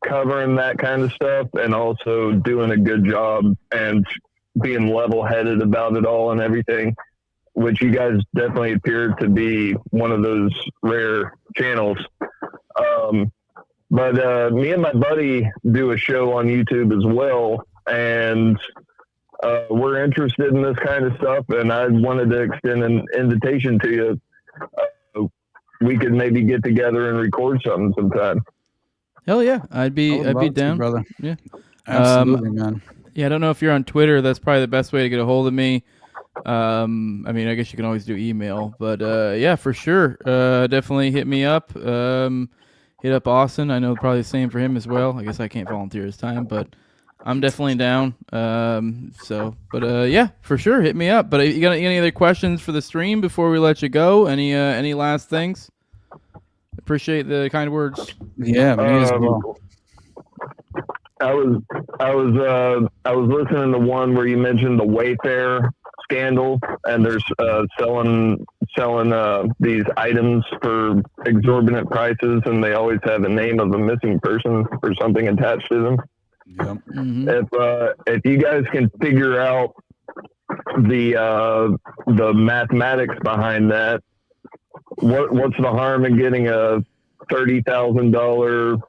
Speaker 10: covering that kind of stuff and also doing a good job and being level-headed about it all and everything, which you guys definitely appear to be one of those rare channels. But me and my buddy do a show on YouTube as well, and we're interested in this kind of stuff, and I wanted to extend an invitation to you. We could maybe get together and record something sometime.
Speaker 7: Hell yeah, I'd be down,
Speaker 8: brother.
Speaker 7: Yeah,
Speaker 8: absolutely, man.
Speaker 7: Yeah, I don't know if you're on Twitter. That's probably the best way to get a hold of me. I mean, I guess you can always do email, but yeah, for sure. Definitely hit me up. Hit up Austin. I know probably the same for him as well. I guess I can't volunteer his time, but I'm definitely down. Yeah, for sure. Hit me up. But you got any other questions for the stream before we let you go? Any last things? Appreciate the kind words.
Speaker 8: Yeah, me as well.
Speaker 10: I was listening to one where you mentioned the Wayfair scandal, and there's selling these items for exorbitant prices, and they always have a name of a missing person or something attached to them.
Speaker 8: Yep.
Speaker 7: Mm-hmm.
Speaker 10: If you guys can figure out the mathematics behind that, what's the harm in getting a $30,000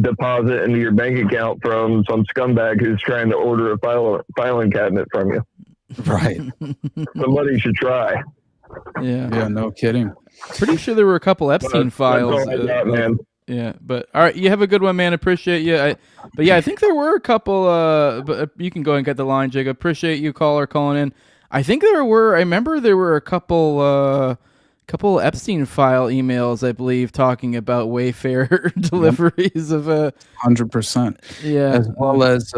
Speaker 10: deposit into your bank account from some scumbag who's trying to order a filing cabinet from you?
Speaker 8: Right.
Speaker 10: Somebody should try.
Speaker 7: Yeah,
Speaker 8: no kidding.
Speaker 7: Pretty sure there were a couple Epstein files.
Speaker 10: That's all I got, man.
Speaker 7: Yeah, but all right, you have a good one, man. Appreciate you. I think there were a couple. But you can go and get the line, Jacob. Appreciate you, caller, calling in. I think I remember there were a couple Epstein file emails, I believe, talking about Wayfair deliveries of
Speaker 8: 100%.
Speaker 7: Yeah,
Speaker 8: as well as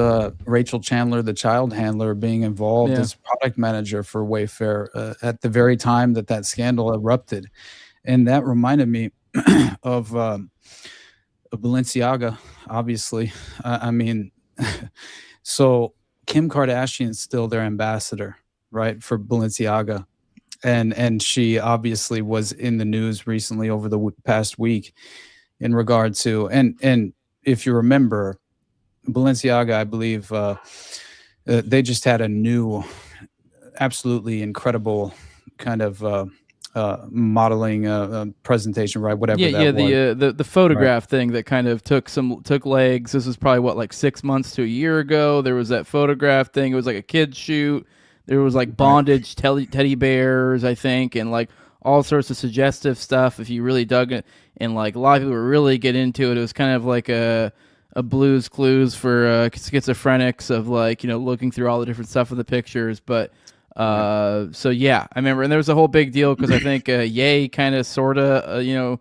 Speaker 8: Rachel Chandler, the child handler, being involved as product manager for Wayfair at the very time that scandal erupted, and that reminded me of Balenciaga, obviously. I mean, so Kim Kardashian's still their ambassador, right, for Balenciaga. And she obviously was in the news recently over the past week in regard to, and if you remember, Balenciaga, I believe, they just had a new, absolutely incredible kind of modeling presentation, right? Whatever.
Speaker 7: The photograph thing that kind of took legs. This was probably like 6 months to a year ago. There was that photograph thing. It was like a kid's shoot. There was like bondage teddy bears, I think, and like all sorts of suggestive stuff. If you really dug it, and like a lot of people really get into it, it was kind of like a Blue's Clues for schizophrenics of like, you know, looking through all the different stuff in the pictures. But so yeah, I remember, and there was a whole big deal because I think Ye kind of sorta you know.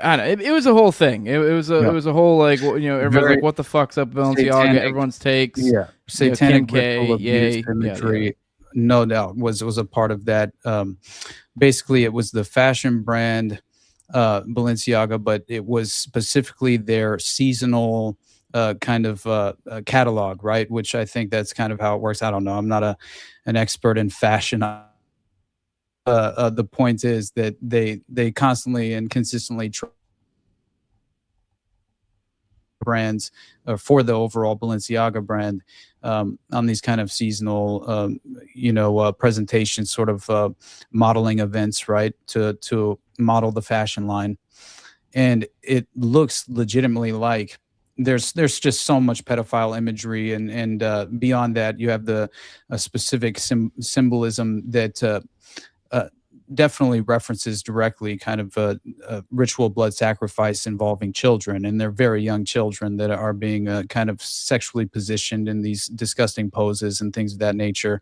Speaker 7: I don't know. It was a whole thing. It was a whole like, you know, everyone's like, what the fuck's up Balenciaga?
Speaker 8: Satanic,
Speaker 7: everyone's takes.
Speaker 8: Yeah, satanic
Speaker 7: ritual
Speaker 8: abuse imagery, no doubt was a part of that. Basically, it was the fashion brand Balenciaga, but it was specifically their seasonal kind of catalog, right? Which I think that's kind of how it works. I don't know. I'm not an expert in fashion. The point is that they constantly and consistently brands for the overall Balenciaga brand on these kind of seasonal, presentations, sort of modeling events, right? To model the fashion line, and it looks legitimately like there's just so much pedophile imagery, and beyond that, you have the specific symbolism that. Definitely references directly kind of a ritual blood sacrifice involving children, and they're very young children that are being kind of sexually positioned in these disgusting poses and things of that nature.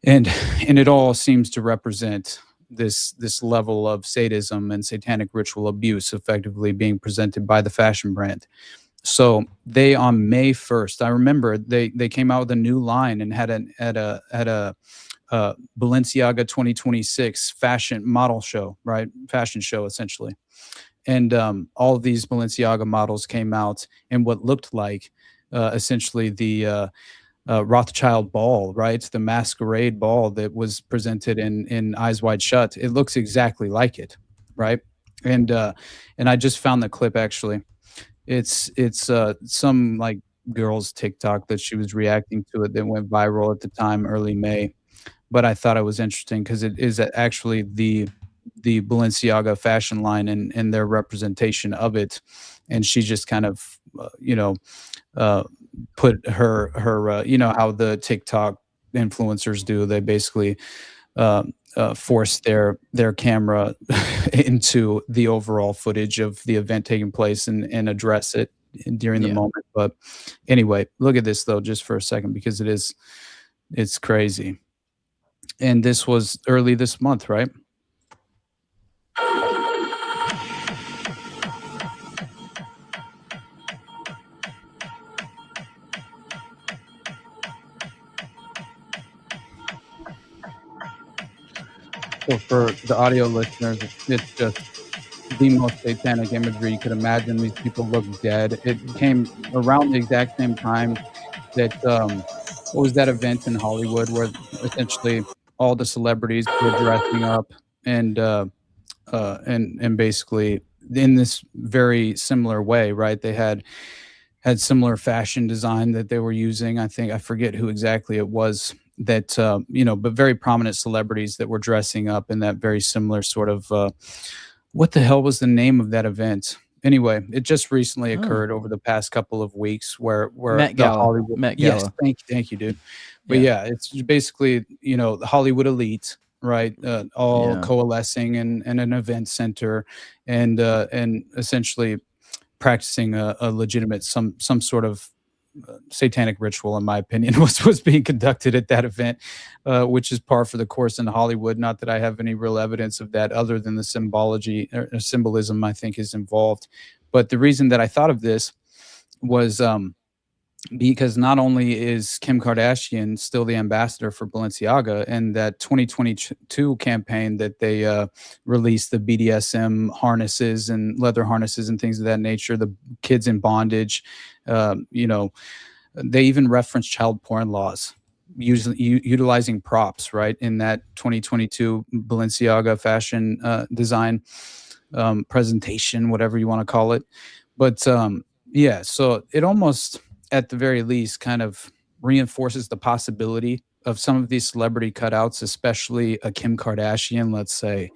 Speaker 8: And it all seems to represent this level of sadism and satanic ritual abuse effectively being presented by the fashion brand. So they, on May 1st, I remember they came out with a new line and had a Balenciaga 2026 fashion model show, right? Fashion show, essentially. And all of these Balenciaga models came out in what looked like essentially the Rothschild ball, right? The masquerade ball that was presented in Eyes Wide Shut. It looks exactly like it, right? And I just found the clip, actually. It's some like girl's TikTok that she was reacting to it that went viral at the time, early May. But I thought it was interesting because it is actually the Balenciaga fashion line and their representation of it. And she just kind of, put her how the TikTok influencers do. They basically force their camera into the overall footage of the event taking place and address it during the moment. But anyway, look at this though, just for a second, because it's crazy. And this was early this month, right? So for the audio listeners, it's just the most satanic imagery you could imagine. These people look dead. It came around the exact same time that what was that event in Hollywood where essentially all the celebrities were dressing up and basically in this very similar way, right? They had similar fashion design that they were using. I forget who exactly it was that, but very prominent celebrities that were dressing up in that very similar sort of, what the hell was the name of that event? Anyway, it just recently occurred over the past couple of weeks where
Speaker 7: Met Gala.
Speaker 8: Hollywood,
Speaker 7: Met Gala.
Speaker 8: Yes, thank you, dude. But yeah, it's basically, the Hollywood elite, right? All coalescing in an event center and essentially practicing a legitimate, some sort of satanic ritual, in my opinion, was being conducted at that event, which is par for the course in Hollywood. Not that I have any real evidence of that other than the symbology or symbolism I think is involved. But the reason that I thought of this was because not only is Kim Kardashian still the ambassador for Balenciaga, and that 2022 campaign that they released, the BDSM harnesses and leather harnesses and things of that nature, the kids in bondage, they even reference child porn laws, utilizing props, right, in that 2022 Balenciaga fashion design presentation, whatever you want to call it. But so it almost, at the very least, kind of reinforces the possibility of some of these celebrity cutouts, especially a Kim Kardashian, let's say,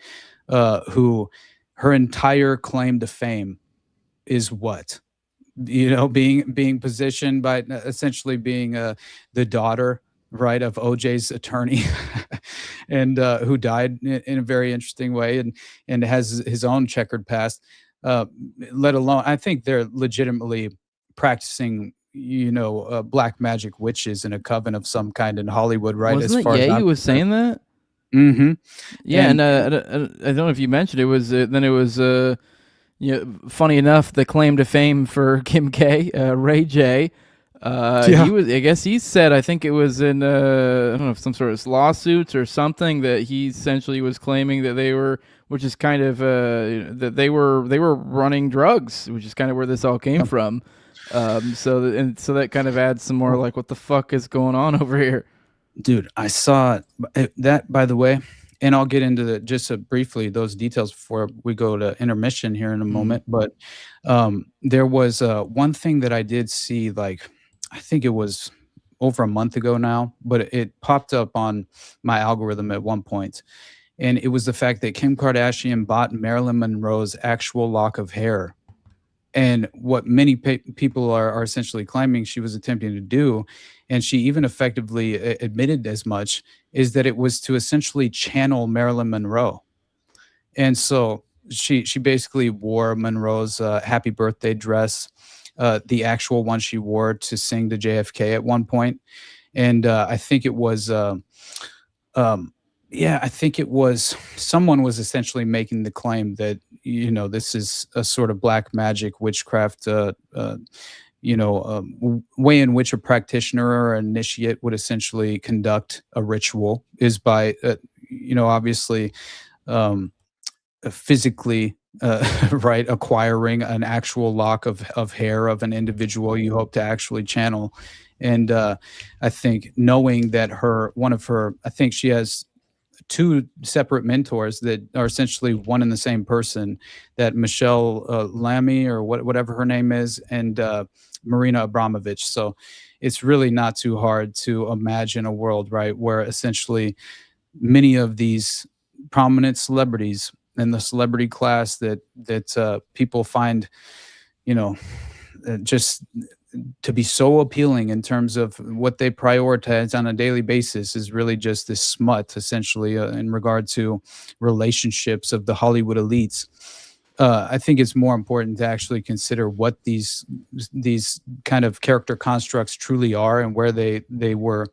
Speaker 8: who her entire claim to fame is what? Being positioned by essentially being the daughter, right, of OJ's attorney and who died in a very interesting way, and has his own checkered past. Let alone, I think they're legitimately practicing, black magic witches in a coven of some kind in Hollywood, right?
Speaker 7: Wasn't
Speaker 8: as
Speaker 7: it
Speaker 8: far as
Speaker 7: Ye
Speaker 8: I'm
Speaker 7: who was saying that?
Speaker 8: Mm-hmm.
Speaker 7: Yeah, and I don't know if you mentioned it was. Then it was. Funny enough, the claim to fame for Kim K, Ray J. He was. I guess he said. I think it was in. I don't know if some sort of lawsuits or something that he essentially was claiming that they were, which is kind of that they were running drugs, which is kind of where this all came from. So that kind of adds some more like, what the fuck is going on over here?
Speaker 8: Dude, I saw that, by the way, and I'll get into just briefly those details before we go to intermission here in a moment. But there was one thing that I did see, like, I think it was over a month ago now, but it popped up on my algorithm at one point. And it was the fact that Kim Kardashian bought Marilyn Monroe's actual lock of hair. And what many people are essentially claiming she was attempting to do, and she even effectively admitted as much, is that it was to essentially channel Marilyn Monroe. And so she basically wore Monroe's happy birthday dress, the actual one she wore to sing to JFK at one point. And I think it was, I think it was, someone was essentially making the claim that, this is a sort of black magic witchcraft, way in which a practitioner or initiate would essentially conduct a ritual is by, obviously, physically, right, acquiring an actual lock of hair of an individual you hope to actually channel. And I think knowing that I think she has two separate mentors that are essentially one and the same person, that Michelle Lamy or whatever her name is, and Marina Abramovich. So it's really not too hard to imagine a world, right, where essentially many of these prominent celebrities and the celebrity class that people find, just to be so appealing in terms of what they prioritize on a daily basis is really just this smut, essentially, in regard to relationships of the Hollywood elites. I think it's more important to actually consider what these kind of character constructs truly are and where they were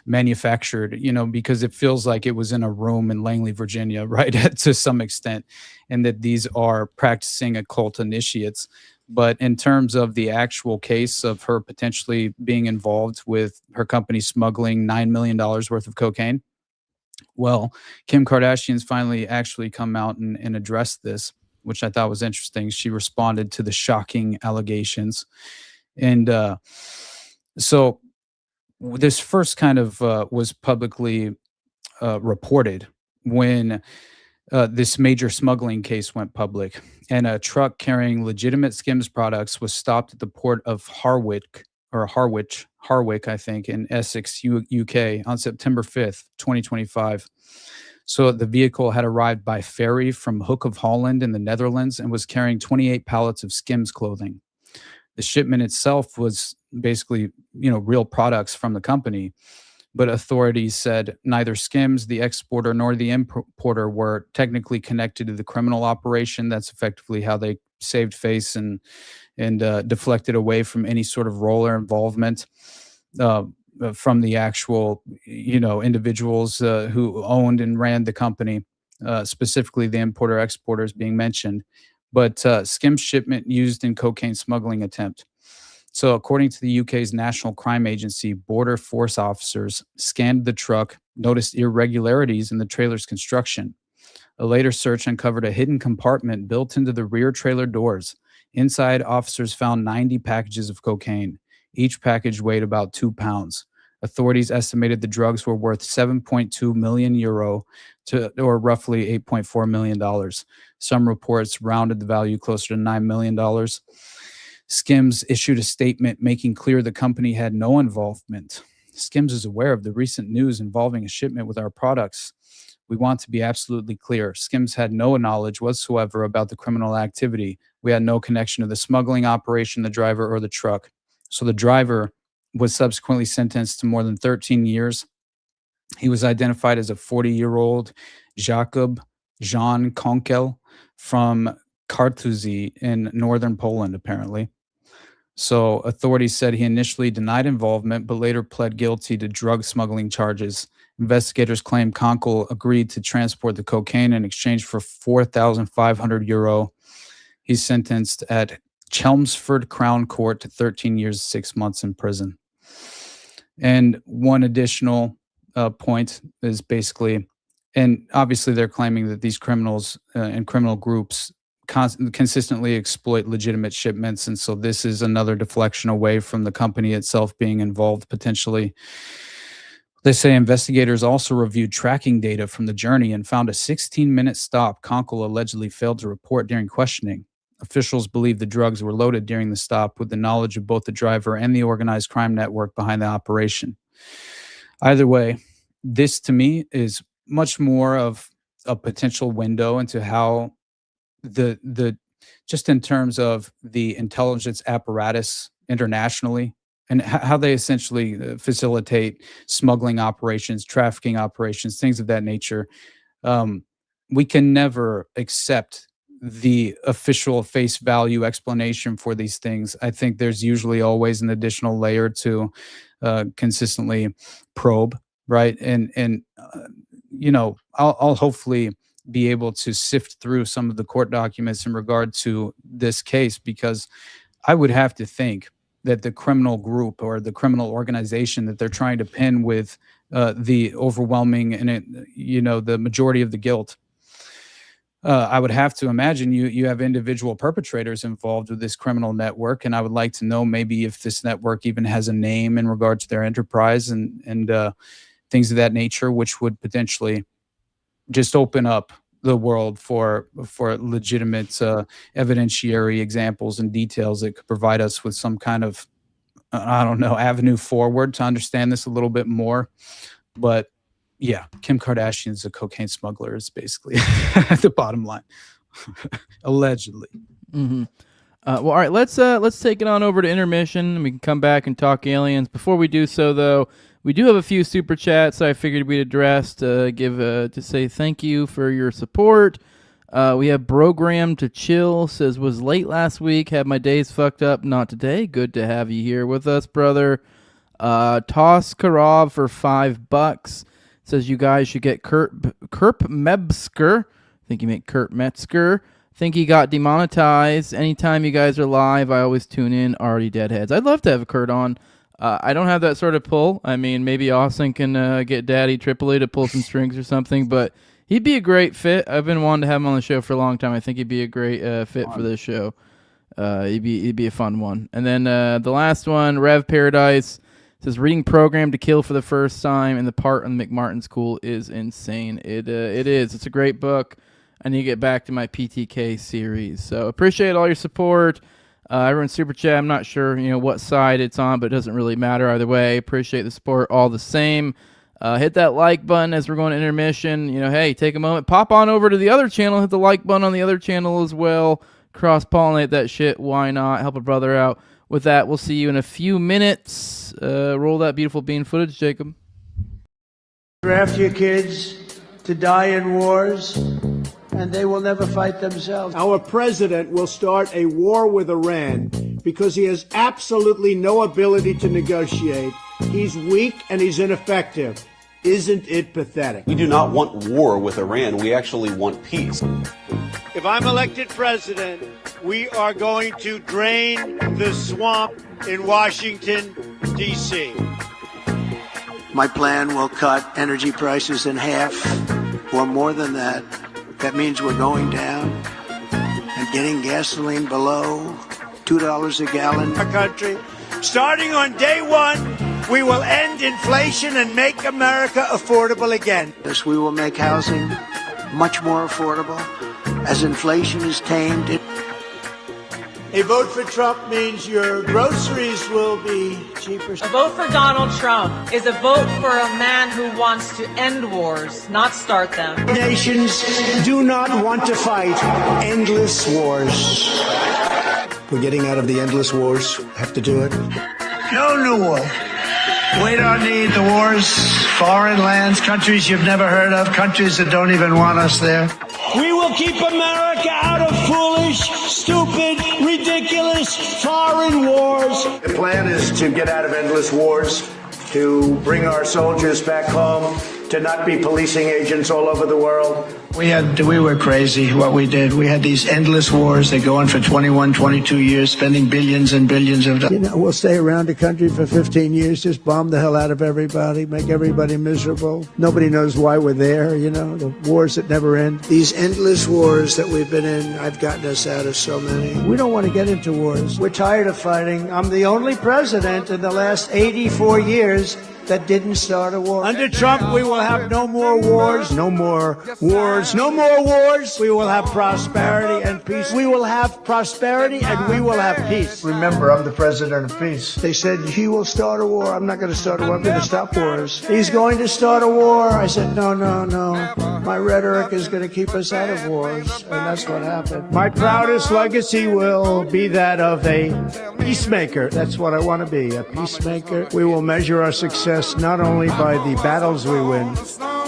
Speaker 8: manufactured, because it feels like it was in a room in Langley, Virginia, right, to some extent, and that these are practicing occult initiates. But in terms of the actual case of her potentially being involved with her company smuggling $9 million worth of cocaine, well, Kim Kardashian's finally actually come out and addressed this, which I thought was interesting. She responded to the shocking allegations. And so this first kind of was publicly reported when this major smuggling case went public, and a truck carrying legitimate Skims products was stopped at the port of Harwich, I think, in Essex, UK, on September 5th, 2025. So the vehicle had arrived by ferry from Hook of Holland in the Netherlands and was carrying 28 pallets of Skims clothing. The shipment itself was basically, real products from the company, but authorities said neither Skims, the exporter, nor the importer were technically connected to the criminal operation. That's effectively how they saved face and deflected away from any sort of role or involvement from the actual, individuals who owned and ran the company, specifically the importer-exporters being mentioned. But Skims shipment used in cocaine smuggling attempt. So according to the UK's National Crime Agency, border force officers scanned the truck, noticed irregularities in the trailer's construction. A later search uncovered a hidden compartment built into the rear trailer doors. Inside, officers found 90 packages of cocaine. Each package weighed about 2 pounds. Authorities estimated the drugs were worth 7.2 million euro or roughly $8.4 million. Some reports rounded the value closer to $9 million. Skims issued a statement making clear the company had no involvement. Skims is aware of the recent news involving a shipment with our products. We want to be absolutely clear. Skims had no knowledge whatsoever about the criminal activity. We had no connection to the smuggling operation, the driver, or the truck. So the driver was subsequently sentenced to more than 13 years He was identified as a 40-year-old Jakub Jan Konkel from Kartuzy in northern Poland, apparently. So authorities said he initially denied involvement, but later pled guilty to drug smuggling charges. Investigators claim Konkel agreed to transport the cocaine in exchange for 4,500 euro. He's sentenced at Chelmsford Crown Court to 13 years, 6 months in prison. And one additional point is basically, and obviously they're claiming that these criminals and criminal groups consistently exploit legitimate shipments. And so this is another deflection away from the company itself being involved potentially. They say investigators also reviewed tracking data from the journey and found a 16-minute stop Konkel allegedly failed to report during questioning. Officials believe the drugs were loaded during the stop with the knowledge of both the driver and the organized crime network behind the operation. Either way, this to me is much more of a potential window into how the just in terms of the intelligence apparatus internationally and how they essentially facilitate smuggling operations, trafficking operations, things of that nature. We can never accept the official face value explanation for these things. I think there's usually always an additional layer to consistently probe, right? And you know, I'll hopefully be able to sift through some of the court documents in regard to this case, because I would have to think that the criminal group or the criminal organization that they're trying to pin with the overwhelming and the majority of the guilt, I would have to imagine you have individual perpetrators involved with this criminal network, and I would like to know maybe if this network even has a name in regard to their enterprise and things of that nature, which would potentially just open up the world for legitimate evidentiary examples and details that could provide us with some kind of, avenue forward to understand this a little bit more. But yeah, Kim Kardashian's a cocaine smuggler is basically the bottom line, allegedly.
Speaker 7: Mm-hmm. Well, all right, let's take it on over to intermission. We can come back and talk aliens. Before we do so, though, we do have a few super chats I figured we'd address to say thank you for your support. We have Program to Chill says, was late last week, had my days fucked up, not today. Good to have you here with us, brother. Toss Karov for $5 says you guys should get Kurt Mebsker. I think you meant Kurt Metzger. Think he got demonetized. Anytime you guys are live, I always tune in. Already Deadheads. I'd love to have Kurt on. I don't have that sort of pull. I mean, maybe Austin can get Daddy Tripoli to pull some strings or something, but he'd be a great fit. I've been wanting to have him on the show for a long time. I think he'd be a great fit for this show. He'd be a fun one. And then the last one, Rev Paradise, says reading Program to Kill for the first time, and the part on McMartin School is insane. It is. It's a great book. I need to get back to my PTK series. So appreciate all your support. Everyone super chat. I'm not sure what side it's on, but it doesn't really matter either way. Appreciate the support all the same. Hit that like button as we're going to intermission. Hey, take a moment, pop on over to the other channel, hit the like button on the other channel as well. Cross-pollinate that shit. Why not? Help a brother out. With that, we'll see you in a few minutes. Roll that beautiful bean footage, Jacob.
Speaker 11: Draft your kids to die in wars, and they will never fight themselves.
Speaker 12: Our president will start a war with Iran because he has absolutely no ability to negotiate. He's weak and he's ineffective. Isn't it pathetic?
Speaker 13: We do not want war with Iran. We actually want peace.
Speaker 11: If I'm elected president, we are going to drain the swamp in Washington, D.C. My plan will cut energy prices in half or more than that. That means we're going down and getting gasoline below $2 a gallon. Our country, starting on day one, we will end inflation and make America affordable again. Yes, we will make housing much more affordable as inflation is tamed. A vote for Trump means your groceries will be cheaper.
Speaker 14: A vote for Donald Trump is a vote for a man who wants to end wars, not start them.
Speaker 12: Nations do not want to fight endless wars. We're getting out of the endless wars. Have to do it.
Speaker 11: No new war. We don't need the wars, foreign lands, countries you've never heard of, countries that don't even want us there. We will keep America out of foolish, stupid, ridiculous foreign wars.
Speaker 12: The plan is to get out of endless wars, to bring our soldiers back home, to not be policing agents all over the world.
Speaker 11: We were crazy what we did. We had these endless wars that go on for 21, 22 years, spending billions and billions of dollars.
Speaker 12: You know, we'll stay around the country for 15 years, just bomb the hell out of everybody, make everybody miserable. Nobody knows why we're there, you know, the wars that never end. These endless wars that we've been in, I've gotten us out of so many. We don't want to get into wars. We're tired of fighting. I'm the only president in the last 84 years that didn't start a war. Under Trump, we will have no more wars, no more wars, no more wars. We will have prosperity and peace. We will have prosperity and we will have peace. Remember, I'm the president of peace. They said, he will start a war. I'm not going to start a war. I'm going to stop wars. He's going to start a war. I said, no. My rhetoric is going to keep us out of wars. And that's what happened. My proudest legacy will be that of a peacemaker. That's what I want to be, a peacemaker. We will measure our success not only by the battles we win,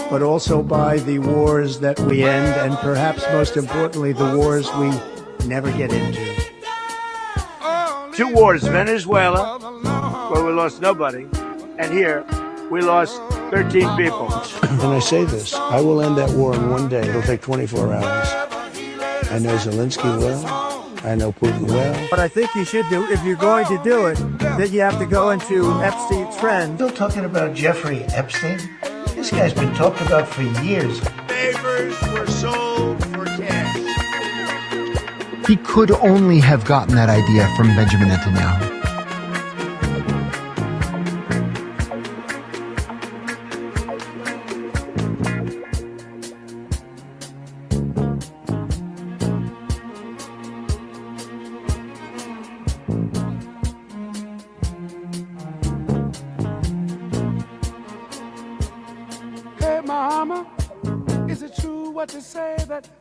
Speaker 12: but also by the wars that we end, and perhaps most importantly, the wars we never get into. 2 wars, Venezuela, where we lost nobody, and here we lost 13 people. And I say this, I will end that war in one day. It'll take 24 hours. I know Zelensky will. I know Putin well. But I think you should do, if you're going to do it, then you have to go into Epstein's friend. Still talking about Jeffrey Epstein? This guy's been talked about for years. Favors were sold for cash.
Speaker 15: He could only have gotten that idea from Benjamin Netanyahu.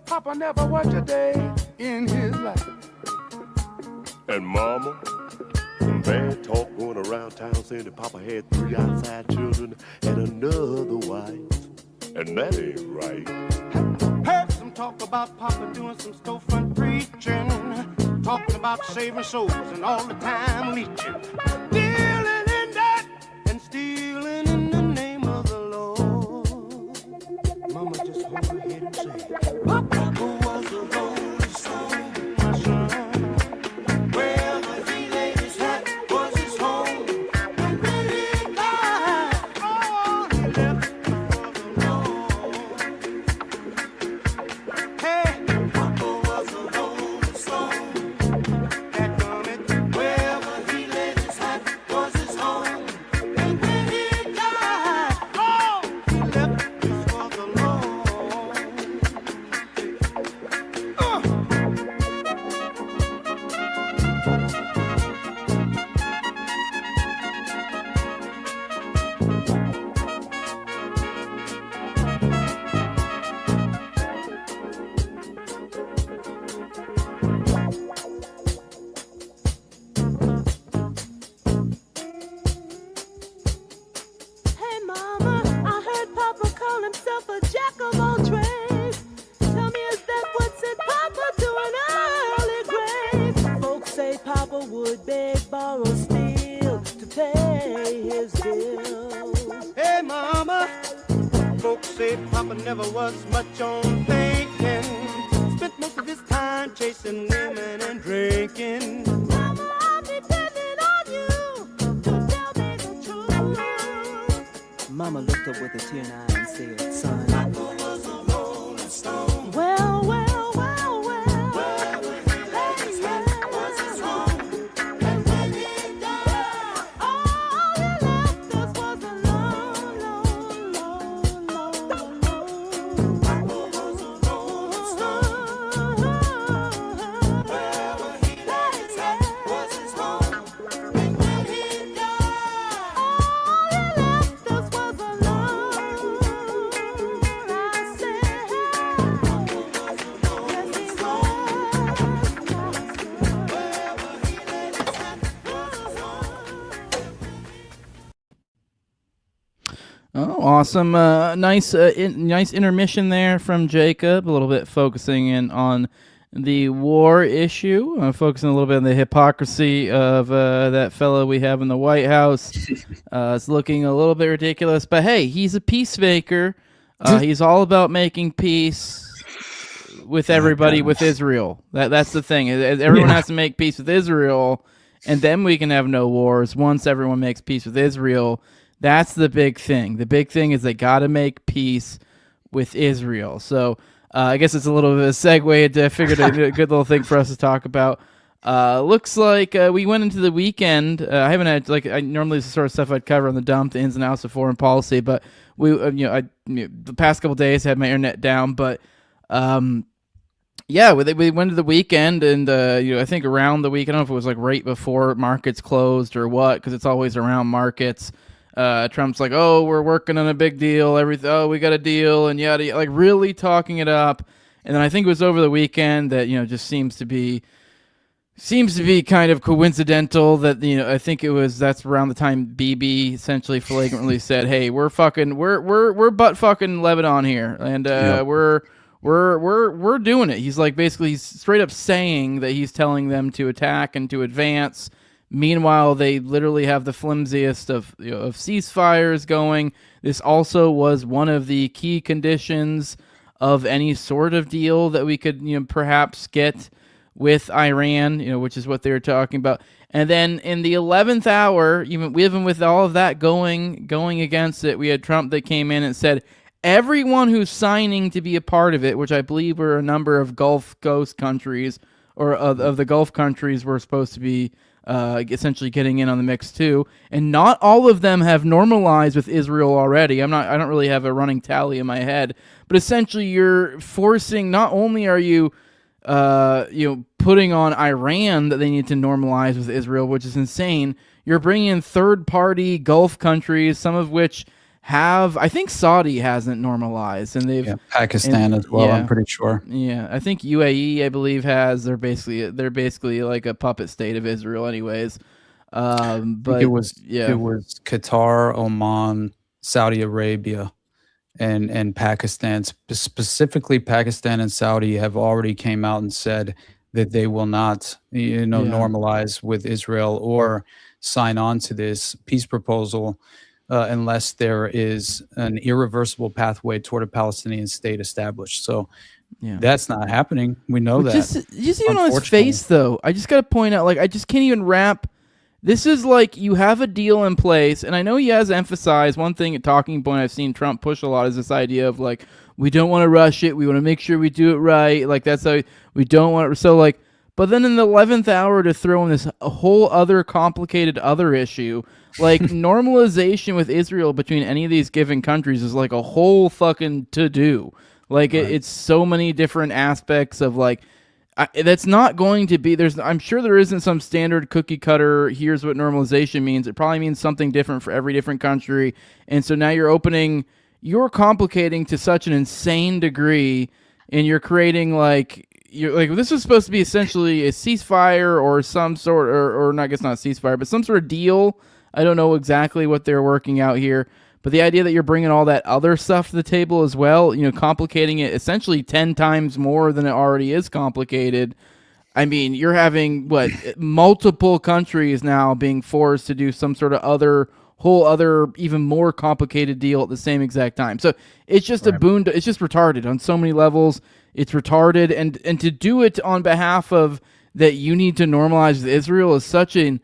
Speaker 16: Papa never worked a day in his life.
Speaker 17: And Mama, some bad talk going around town saying that Papa had 3 outside children and another wife. And that ain't right.
Speaker 16: Heard some talk about Papa doing some storefront preaching, talking about saving souls and all the time leeching, dealing in that and stealing in the name of the Lord. Mama just hold her head and say, Papa. Never was much on thinking. Spent most of his time chasing women and drinking. Mama, I'm depending on you to tell me the truth.
Speaker 18: Mama looked up with a tear in her eye and said, son,
Speaker 16: Papa was a rolling stone.
Speaker 18: Well.
Speaker 7: Oh, awesome! Nice intermission there from Jacob. A little bit focusing in on the war issue, focusing a little bit on the hypocrisy of that fellow we have in the White House. It's looking a little bit ridiculous, but hey, he's a peacemaker. He's all about making peace with everybody, with Israel. That's the thing. Everyone has to make peace with Israel, and then we can have no wars. Once everyone makes peace with Israel, that's the big thing. The big thing is they got to make peace with Israel. So I guess it's a little bit of a segue. I figured a good little thing for us to talk about. Looks like we went into the weekend. I haven't had normally this is the sort of stuff I'd cover on the dump, the ins and outs of foreign policy, but we the past couple days had my internet down, but yeah, we went to the weekend, and I think around the week, I don't know if it was like right before markets closed or what, because it's always around markets. Trump's like, oh, we're working on a big deal, we got a deal, and yada, like really talking it up. And then I think it was over the weekend that just seems to be kind of coincidental that I think that's around the time BB essentially flagrantly said, hey, we're butt fucking Lebanon here, and we're doing it. He's like, basically he's straight up saying that he's telling them to attack and to advance. Meanwhile, they literally have the flimsiest of ceasefires going. This also was one of the key conditions of any sort of deal that we could perhaps get with Iran, which is what they were talking about. And then in the 11th hour, even with all of that going against it, we had Trump that came in and said, everyone who's signing to be a part of it, which I believe were a number of Gulf Coast countries, or of the Gulf countries were supposed to be essentially getting in on the mix too, and not all of them have normalized with Israel already. I don't really have a running tally in my head, but essentially you're forcing. Not only are you, putting on Iran that they need to normalize with Israel, which is insane. You're bringing in third-party Gulf countries, some of which have. I think Saudi hasn't normalized, and they've
Speaker 8: Pakistan as well. I'm pretty sure.
Speaker 7: Yeah, I think UAE, I believe, has. They're basically like a puppet state of Israel, anyways. But
Speaker 8: it was Qatar, Oman, Saudi Arabia, and Pakistan. Specifically, Pakistan and Saudi have already came out and said that they will not, normalize with Israel or sign on to this peace proposal. Unless there is an irreversible pathway toward a Palestinian state established. So that's not happening. We know that.
Speaker 7: Just even on his face, though, I just got to point out, I just can't even wrap. This is like you have a deal in place, and I know he has emphasized one thing, a talking point I've seen Trump push a lot is this idea of we don't want to rush it. We want to make sure we do it right. That's how we don't want it. So but then in the 11th hour to throw in this whole other complicated other issue, normalization with Israel between any of these given countries is like a whole fucking to-do. It's so many different aspects of that's not going to be, I'm sure there isn't some standard cookie cutter, here's what normalization means. It probably means something different for every different country. And so now you're complicating to such an insane degree, and you're creating this was supposed to be essentially a ceasefire or some sort, or I guess not a ceasefire, but some sort of deal. I don't know exactly what they're working out here, but the idea that you're bringing all that other stuff to the table as well, complicating it essentially 10 times more than it already is complicated. I mean, you're having multiple countries now being forced to do some sort of whole other, even more complicated deal at the same exact time. So it's just a boon. It's just retarded on so many levels. It's retarded, and to do it on behalf of that you need to normalize with Israel is such an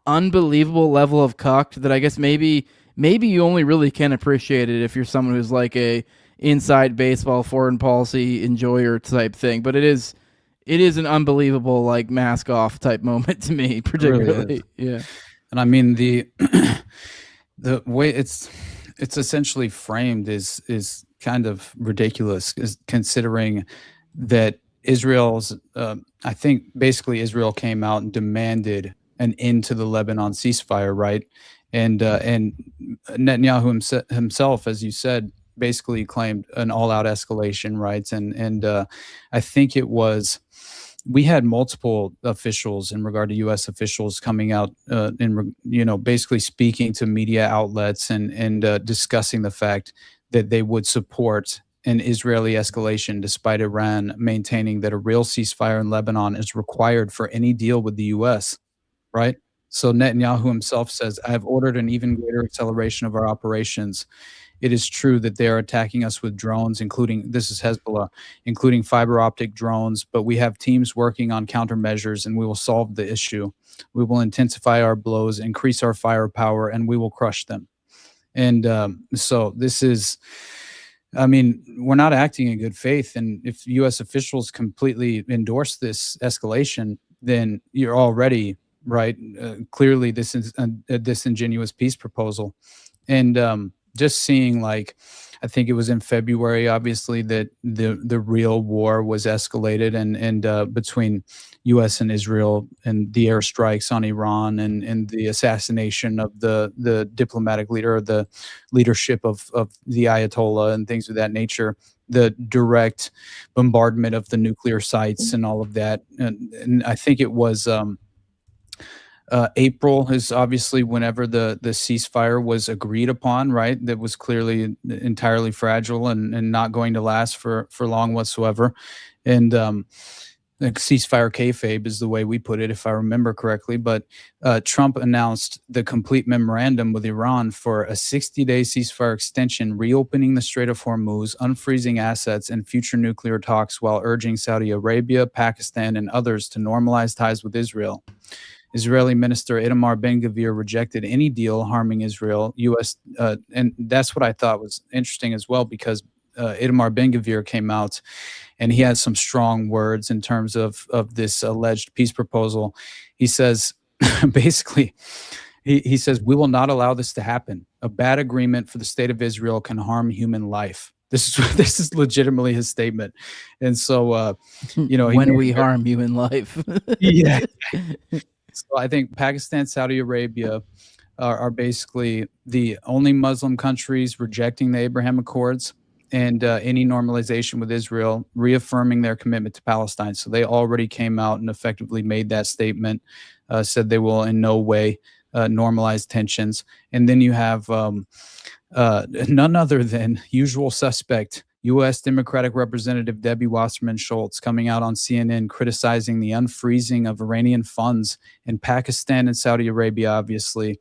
Speaker 7: unbelievable level of cucked that I guess maybe you only really can appreciate it if you're someone who's like a inside baseball foreign policy enjoyer type thing. But it is an unbelievable mask off type moment to me, particularly. Really, yeah.
Speaker 8: And I mean the way it's essentially framed is kind of ridiculous, considering that Israel's I think basically Israel came out and demanded an end to the Lebanon ceasefire, right? And Netanyahu himself, as you said, basically claimed an all-out escalation, right? And I think it was we had multiple officials in regard to U.S. officials coming out basically speaking to media outlets and discussing the fact that they would support an Israeli escalation despite Iran maintaining that a real ceasefire in Lebanon is required for any deal with the U.S., right? So Netanyahu himself says, I have ordered an even greater acceleration of our operations. It is true that they are attacking us with drones, this is Hezbollah, including fiber optic drones, but we have teams working on countermeasures and we will solve the issue. We will intensify our blows, increase our firepower, and we will crush them. And so this is, we're not acting in good faith. And if U.S. officials completely endorse this escalation, then you're already, right, clearly this is a disingenuous peace proposal. And just seeing, like, I think it was in February, obviously, that the real war was escalated and between U.S. and Israel and the airstrikes on Iran and the assassination of the diplomatic leader, or the leadership of the Ayatollah and things of that nature, the direct bombardment of the nuclear sites and all of that. And I think it was April is obviously whenever the ceasefire was agreed upon, right? That was clearly entirely fragile and not going to last for long whatsoever. And the ceasefire kayfabe is the way we put it, if I remember correctly. But Trump announced the complete memorandum with Iran for a 60-day ceasefire extension, reopening the Strait of Hormuz, unfreezing assets, and future nuclear talks, while urging Saudi Arabia, Pakistan, and others to normalize ties with Israel. Israeli Minister Itamar Ben-Gvir rejected any deal harming Israel. And that's what I thought was interesting as well, because Itamar Ben-Gvir came out and he had some strong words in terms of this alleged peace proposal. He says, basically, he says, we will not allow this to happen. A bad agreement for the state of Israel can harm human life. This is legitimately his statement. And so,
Speaker 7: when we harm human life.
Speaker 8: Yeah. So I think Pakistan, Saudi Arabia are basically the only Muslim countries rejecting the Abraham Accords and any normalization with Israel, reaffirming their commitment to Palestine. So they already came out and effectively made that statement, said they will in no way normalize tensions. And then you have none other than usual suspect, U.S. Democratic Representative Debbie Wasserman Schultz, coming out on CNN criticizing the unfreezing of Iranian funds. And Pakistan and Saudi Arabia, obviously,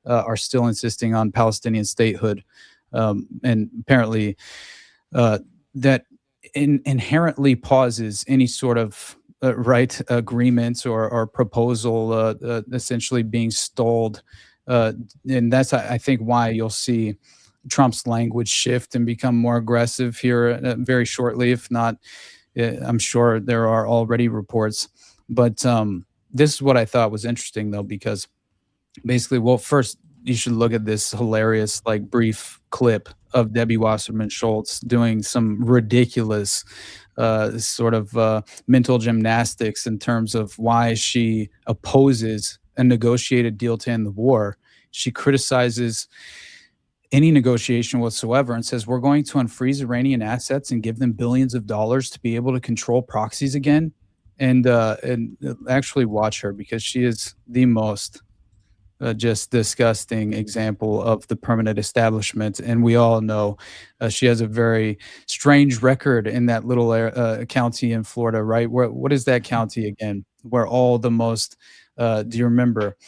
Speaker 8: are still insisting on Palestinian statehood. And apparently that inherently pauses any sort of right agreements or proposal essentially being stalled. And that's, I think, why you'll see Trump's language shift and become more aggressive here very shortly. If not, I'm sure there are already reports. But this is what I thought was interesting, though, because basically, well, first, you should look at this hilarious, like, brief clip of Debbie Wasserman Schultz doing some ridiculous sort of mental gymnastics in terms of why she opposes a negotiated deal to end the war. She criticizes any negotiation whatsoever and says, we're going to unfreeze Iranian assets and give them billions of dollars to be able to control proxies again. And actually watch her, because she is the most just disgusting example of the permanent establishment. And we all know she has a very strange record in that little county in Florida, right? What is that county again? Where all the most, do you remember?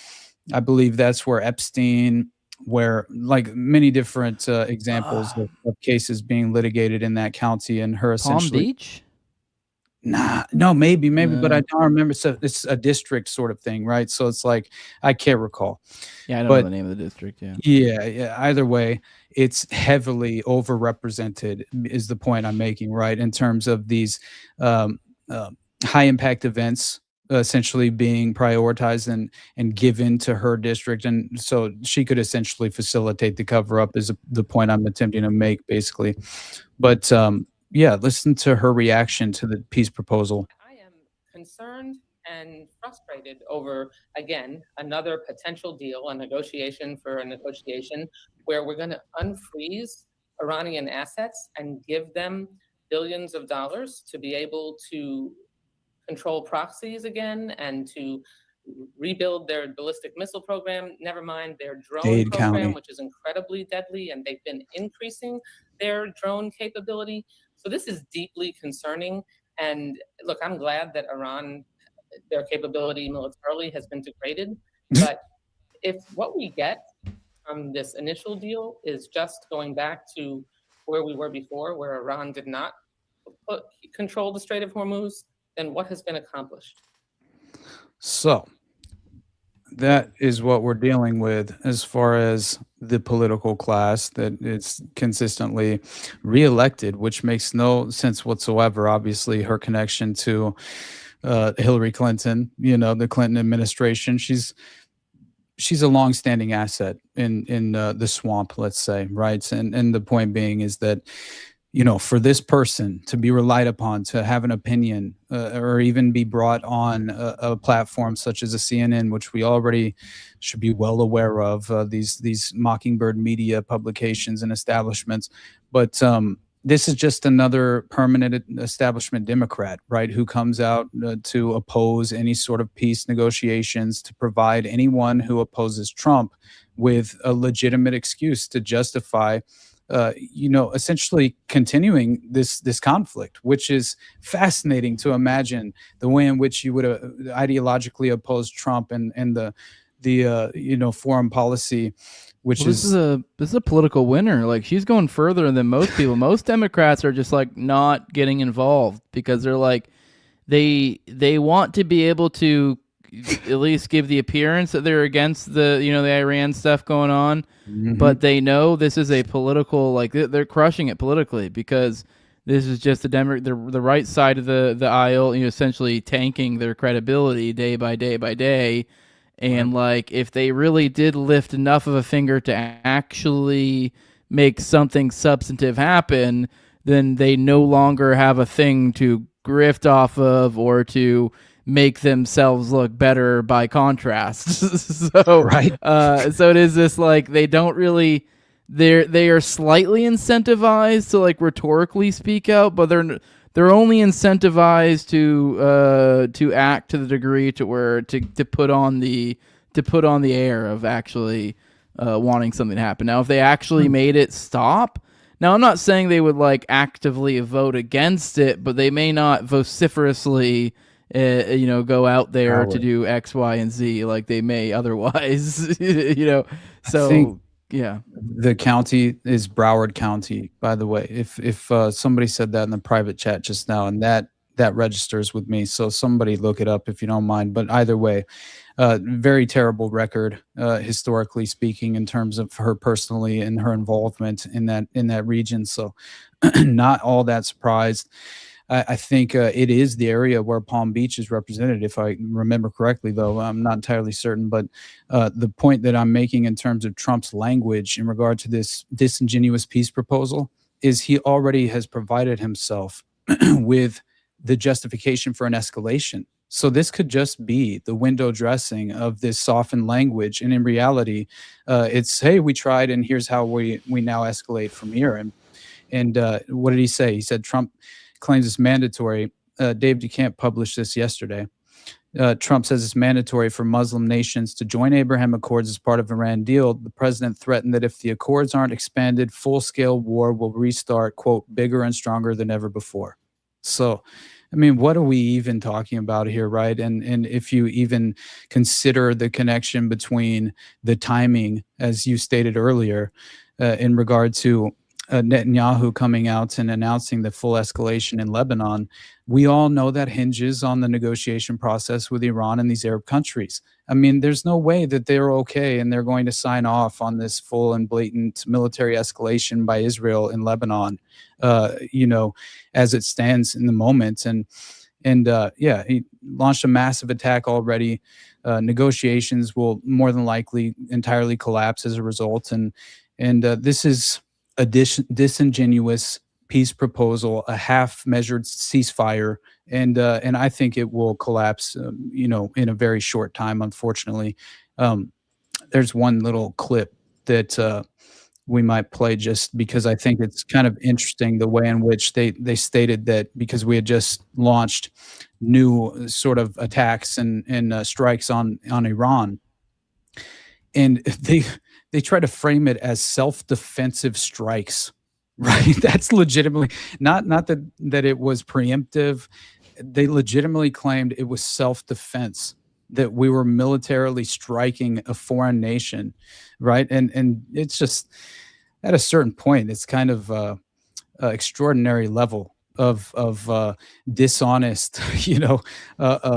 Speaker 8: I believe that's where Epstein, where, like, many different examples of cases being litigated in that county, and her essentially.
Speaker 7: Palm Beach?
Speaker 8: No, maybe, but I don't remember. So it's a district sort of thing, right? So it's like, I can't recall.
Speaker 7: Yeah, I don't know the name of the district. Yeah.
Speaker 8: Yeah. Either way, it's heavily overrepresented, is the point I'm making, right? In terms of these high impact events essentially being prioritized and given to her district, and so she could essentially facilitate the cover up, is the point I'm attempting to make, basically. But yeah, listen to her reaction to the peace proposal.
Speaker 19: I am concerned and frustrated over, again, another potential deal, a negotiation where we're going to unfreeze Iranian assets and give them billions of dollars to be able to control proxies again and to rebuild their ballistic missile program, never mind their drone
Speaker 8: Dade
Speaker 19: program,
Speaker 8: County.
Speaker 19: which is incredibly deadly, and they've been increasing their drone capability. So this is deeply concerning. And look, I'm glad that Iran, their capability militarily has been degraded. But if what we get from this initial deal is just going back to where we were before, where Iran did not control the Strait of Hormuz, then what has been accomplished?
Speaker 8: So that is what we're dealing with as far as the political class that it's consistently reelected, which makes no sense whatsoever. Obviously, her connection to Hillary Clinton, the Clinton administration, she's a longstanding asset in the swamp, let's say, right? And the point being is that, for this person to be relied upon to have an opinion or even be brought on a platform such as a CNN, which we already should be well aware of, these Mockingbird media publications and establishments. But this is just another permanent establishment Democrat, right, who comes out to oppose any sort of peace negotiations, to provide anyone who opposes Trump with a legitimate excuse to justify essentially continuing this conflict, which is fascinating to imagine the way in which you would ideologically oppose Trump and the foreign policy, which
Speaker 7: this is a political winner. Like, she's going further than most people. Most Democrats are just like not getting involved because they're like they want to be able to at least give the appearance that they're against the Iran stuff going on, but they know this is a political, like they're crushing it politically because this is just the right side of the aisle, essentially tanking their credibility day by day by day. And like, if they really did lift enough of a finger to actually make something substantive happen, then they no longer have a thing to grift off of or to make themselves look better by contrast. So it is this, like, they don't really, they are slightly incentivized to like rhetorically speak out, but they're only incentivized to act to the degree to where to put on the air of actually wanting something to happen. Now, if they actually made it stop, now I'm not saying they would like actively vote against it, but they may not vociferously go out there to do X, Y, and Z like they may otherwise. So yeah.
Speaker 8: The county is Broward County, by the way. If somebody said that in the private chat just now, and that registers with me, so somebody look it up if you don't mind. But either way, very terrible record, historically speaking, in terms of her personally and her involvement in that region. So not all that surprised. I think it is the area where Palm Beach is represented, if I remember correctly, though I'm not entirely certain. But the point that I'm making in terms of Trump's language in regard to this disingenuous peace proposal is he already has provided himself with the justification for an escalation. So this could just be the window dressing of this softened language. And in reality, it's, hey, we tried, and here's how we now escalate from here. And what did he say? He said Trump claims it's mandatory. Dave DeCamp published this yesterday. Trump says it's mandatory for Muslim nations to join Abraham Accords as part of Iran deal. The president threatened that if the accords aren't expanded, full-scale war will restart, quote, bigger and stronger than ever before. So, I mean, what are we even talking about here, right? And if you even consider the connection between the timing, as you stated earlier, in regard to Netanyahu coming out and announcing the full escalation in Lebanon, we all know that hinges on the negotiation process with Iran and these Arab countries. I mean, there's no way that they're okay and they're going to sign off on this full and blatant military escalation by Israel in Lebanon, as it stands in the moment. And he launched a massive attack already. Negotiations will more than likely entirely collapse as a result. And this is a disingenuous peace proposal, a half-measured ceasefire, and I think it will collapse, in a very short time. Unfortunately, there's one little clip that we might play, just because I think it's kind of interesting the way in which they stated that because we had just launched new sort of attacks and strikes on Iran, and they try to frame it as self-defensive strikes, right? That's legitimately not that it was preemptive. They legitimately claimed it was self-defense, that we were militarily striking a foreign nation, right? And it's just at a certain point, it's kind of extraordinary level of dishonest,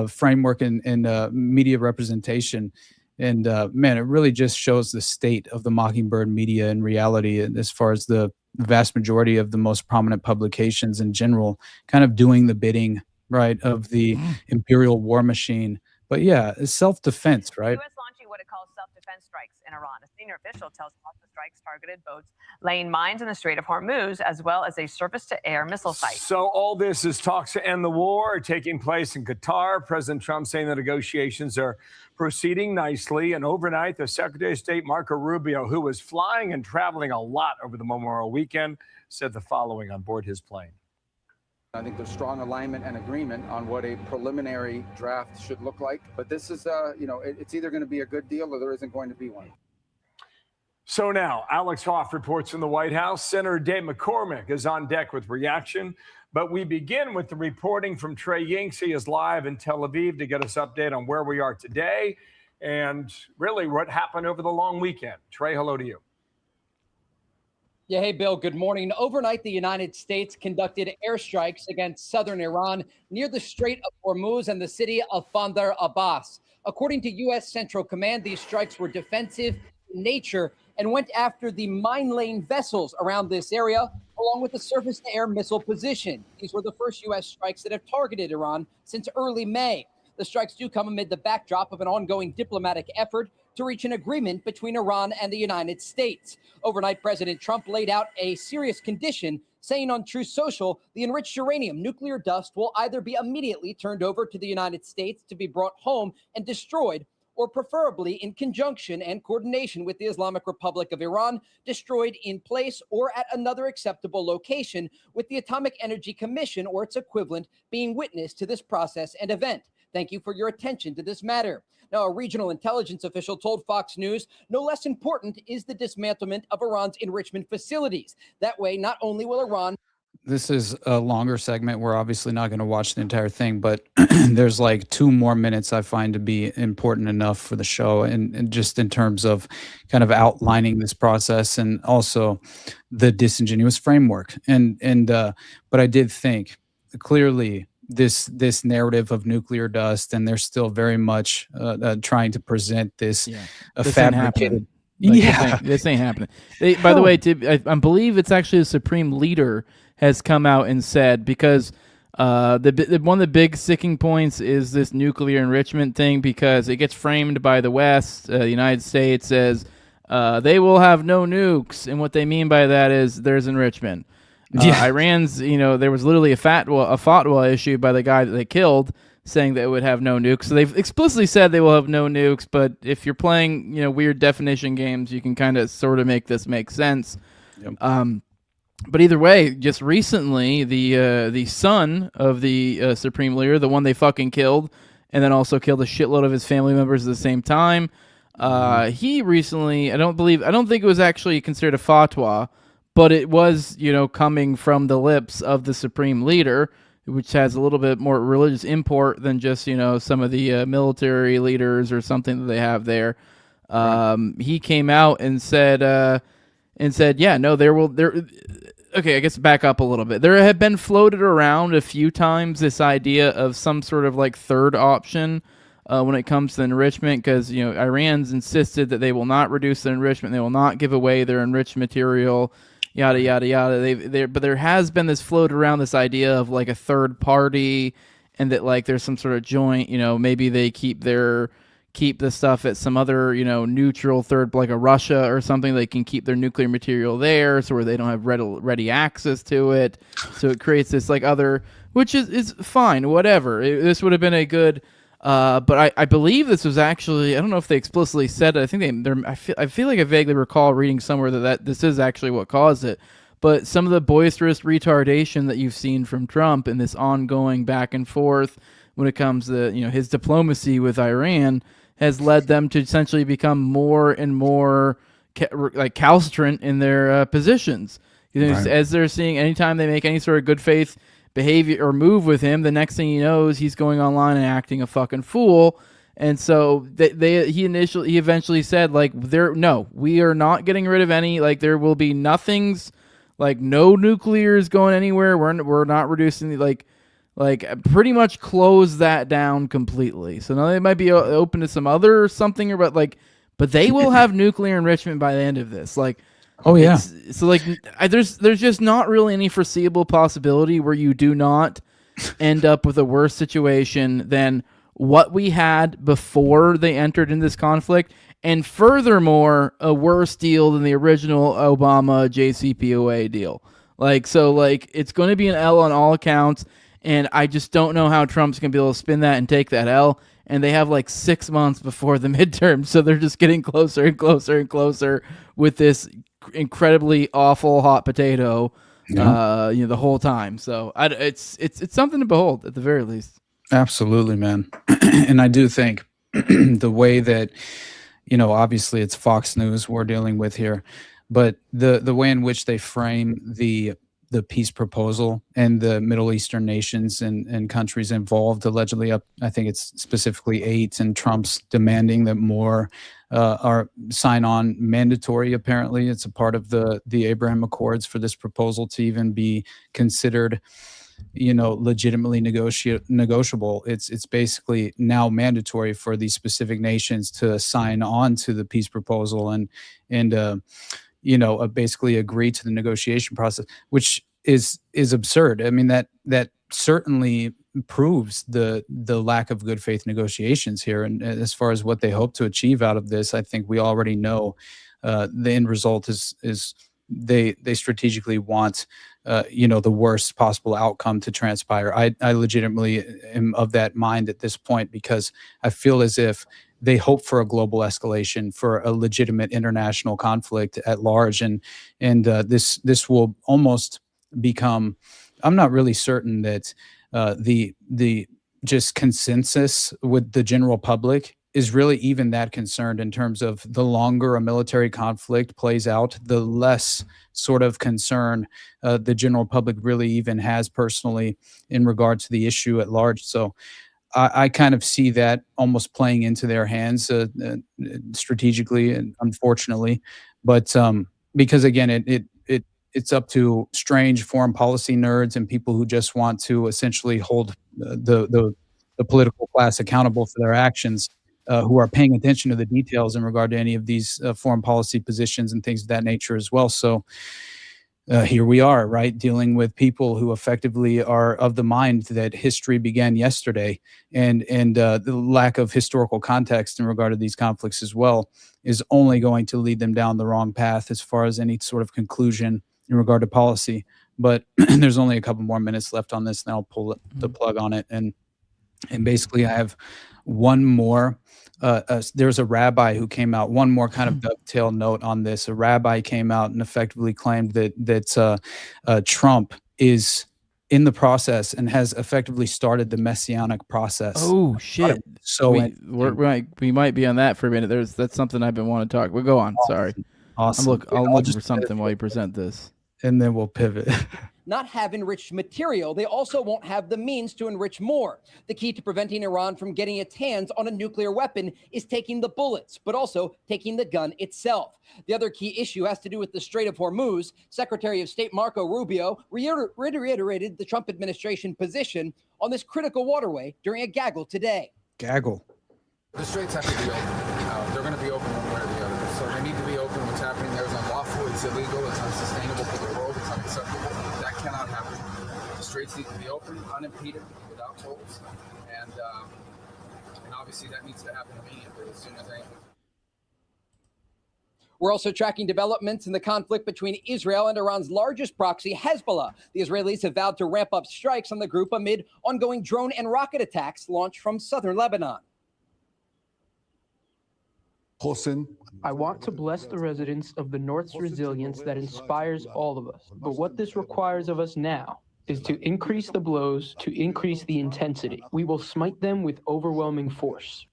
Speaker 8: framework and media representation. And man, it really just shows the state of the Mockingbird media in reality, and as far as the vast majority of the most prominent publications in general, kind of doing the bidding, right, of the imperial war machine. But yeah, it's self-defense, right?
Speaker 20: U.S. launching what it calls self-defense strikes in Iran. A senior official tells us the strikes targeted boats laying mines in the Strait of Hormuz, as well as a surface-to-air missile site.
Speaker 21: So all this is talks to end the war taking place in Qatar. President Trump saying the negotiations are proceeding nicely. And overnight, the Secretary of State, Marco Rubio, who was flying and traveling a lot over the Memorial weekend, said the following on board his plane.
Speaker 22: I think there's strong alignment and agreement on what a preliminary draft should look like. But this is, it's either going to be a good deal or there isn't going to be one.
Speaker 21: So now, Alex Hoff reports from the White House. Senator Dave McCormick is on deck with reaction. But we begin with the reporting from Trey Yinks. He is live in Tel Aviv to get us update on where we are today and really what happened over the long weekend. Trey, hello to you.
Speaker 23: Yeah, hey, Bill, good morning. Overnight, the United States conducted airstrikes against southern Iran near the Strait of Hormuz and the city of Bandar Abbas. According to U.S. Central Command, these strikes were defensive in nature and went after the mine-laying vessels around this area, along with the surface-to-air missile position. These were the first U.S. strikes that have targeted Iran since early May. The strikes do come amid the backdrop of an ongoing diplomatic effort to reach an agreement between Iran and the United States. Overnight, President Trump laid out a serious condition, saying on Truth Social, the enriched uranium nuclear dust will either be immediately turned over to the United States to be brought home and destroyed, or preferably in conjunction and coordination with the Islamic Republic of Iran, destroyed in place or at another acceptable location, with the Atomic Energy Commission or its equivalent being witness to this process and event. Thank you for your attention to this matter. Now, a regional intelligence official told Fox News, no less important is the dismantlement of Iran's enrichment facilities. That way, not only will Iran...
Speaker 8: This is a longer segment. We're obviously not going to watch the entire thing, but there's like 2 more minutes I find to be important enough for the show, and just in terms of kind of outlining this process and also the disingenuous framework. But I did think clearly this narrative of nuclear dust, and they're still very much trying to present this fabricated.
Speaker 7: This ain't happening. By the way, I believe it's actually the Supreme Leader has come out and said, because one of the big sticking points is this nuclear enrichment thing, because it gets framed by the West, the United States, as they will have no nukes, and what they mean by that is there's enrichment. Iran's, there was literally a fatwa issued by the guy that they killed, saying that it would have no nukes. So they've explicitly said they will have no nukes, but if you're playing, weird definition games, you can kind of sort of make this make sense. Yep. But either way, just recently, the son of the Supreme Leader, the one they fucking killed, and then also killed a shitload of his family members at the same time, he recently, I don't think it was actually considered a fatwa, but it was, coming from the lips of the Supreme Leader, which has a little bit more religious import than just, some of the military leaders or something that they have there. He came out and said, yeah, no, okay, I guess back up a little bit. There have been floated around a few times this idea of some sort of like third option when it comes to enrichment, because, Iran's insisted that they will not reduce their enrichment. They will not give away their enriched material. Yada, yada, yada. But there has been this float around this idea of like a third party, and that like there's some sort of joint, maybe they keep the stuff at some other, neutral third, like a Russia or something. They can keep their nuclear material there, so where they don't have ready access to it. So it creates this like other, which is fine, whatever. This would have been a good But I believe this was actually, I don't know if they explicitly said it. I think I feel like I vaguely recall reading somewhere that this is actually what caused it. But some of the boisterous retardation that you've seen from Trump in this ongoing back and forth when it comes to his diplomacy with Iran has led them to essentially become more and more calcitrant in their positions.
Speaker 8: Right.
Speaker 7: As they're seeing, anytime they make any sort of good faith behavior or move with him, the next thing he knows, he's going online and acting a fucking fool. And so he eventually said, we are not getting rid of any, there will be nothing's, no nuclear is going anywhere. We're not reducing pretty much close that down completely. So now they might be open to some other something, but they will have nuclear enrichment by the end of this.
Speaker 8: Oh yeah.
Speaker 7: So there's just not really any foreseeable possibility where you do not end up with a worse situation than what we had before they entered in this conflict, and furthermore, a worse deal than the original Obama JCPOA deal. It's going to be an L on all accounts, and I just don't know how Trump's going to be able to spin that and take that L. And they have 6 months before the midterm, so they're just getting closer and closer and closer with this incredibly awful hot potato, the whole time. So it's something to behold at the very least.
Speaker 8: Absolutely, man. And I do think the way that, obviously it's Fox News we're dealing with here, but the way in which they frame the peace proposal and the Middle Eastern nations and countries involved, allegedly up, I think it's specifically 8, and Trump's demanding that more are sign on mandatory. Apparently it's a part of the Abraham Accords for this proposal to even be considered, legitimately negotiable. It's basically now mandatory for these specific nations to sign on to the peace proposal and basically agree to the negotiation process, which is absurd. I mean, that certainly proves the lack of good faith negotiations here. And as far as what they hope to achieve out of this, I think we already know the end result is they strategically want the worst possible outcome to transpire. I legitimately am of that mind at this point, because I feel as if they hope for a global escalation, for a legitimate international conflict at large, and this will almost become. I'm not really certain that the just consensus with the general public is really even that concerned in terms of the longer a military conflict plays out, the less sort of concern the general public really even has personally in regard to the issue at large. So I kind of see that almost playing into their hands strategically, and unfortunately, but because again, it's up to strange foreign policy nerds and people who just want to essentially hold the political class accountable for their actions, who are paying attention to the details in regard to any of these foreign policy positions and things of that nature as well. So here we are, right, dealing with people who effectively are of the mind that history began yesterday, and the lack of historical context in regard to these conflicts as well is only going to lead them down the wrong path as far as any sort of conclusion in regard to policy. But there's only a couple more minutes left on this, and I'll pull the plug on it. And basically, I have one more. There's a rabbi who came out. One more kind of dovetail note on this. A rabbi came out and effectively claimed that Trump is in the process and has effectively started the Messianic process.
Speaker 7: Oh shit! So we might be on that for a minute. That's something I've been wanting to talk. We'll go on. Sorry.
Speaker 8: Awesome.
Speaker 7: I'm looking for something while you present this,
Speaker 8: and then we'll pivot.
Speaker 23: Not have enriched material, they also won't have the means to enrich more. The key to preventing Iran from getting its hands on a nuclear weapon is taking the bullets, but also taking the gun itself. The other key issue has to do with the Strait of Hormuz. Secretary of State Marco Rubio reiterated the Trump administration position on this critical waterway during a gaggle today.
Speaker 8: Gaggle.
Speaker 22: The straits have to be open. They're going to be open one way or the other. So they need to be open. What's happening there is unlawful. It's illegal. It's unsustainable for the world. It's unacceptable. That cannot happen. The straits need to be open, unimpeded, without tolls, and obviously that needs to happen immediately as soon as anything.
Speaker 23: We're also tracking developments in the conflict between Israel and Iran's largest proxy, Hezbollah. The Israelis have vowed to ramp up strikes on the group amid ongoing drone and rocket attacks launched from southern Lebanon.
Speaker 1: I want to bless the residents of the North's resilience that inspires all of us. But what this requires of us now is to increase the blows, to increase the intensity. We will smite them with overwhelming force.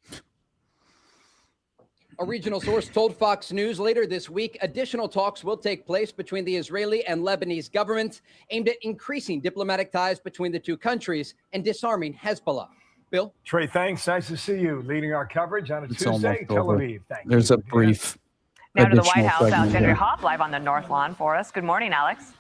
Speaker 23: A regional source told Fox News later this week additional talks will take place between the Israeli and Lebanese governments aimed at increasing diplomatic ties between the two countries and disarming Hezbollah. Bill?
Speaker 21: Trey, thanks. Nice to see you leading our coverage on a
Speaker 8: It's
Speaker 21: Tuesday,
Speaker 8: almost
Speaker 21: Tel
Speaker 8: over.
Speaker 21: Aviv. Thank
Speaker 8: There's
Speaker 21: you.
Speaker 8: a brief
Speaker 20: Now to the White
Speaker 8: additional
Speaker 20: House,
Speaker 8: segment
Speaker 20: Alexandria
Speaker 8: here.
Speaker 20: Hoff live on the North Lawn for us. Good morning, Alex.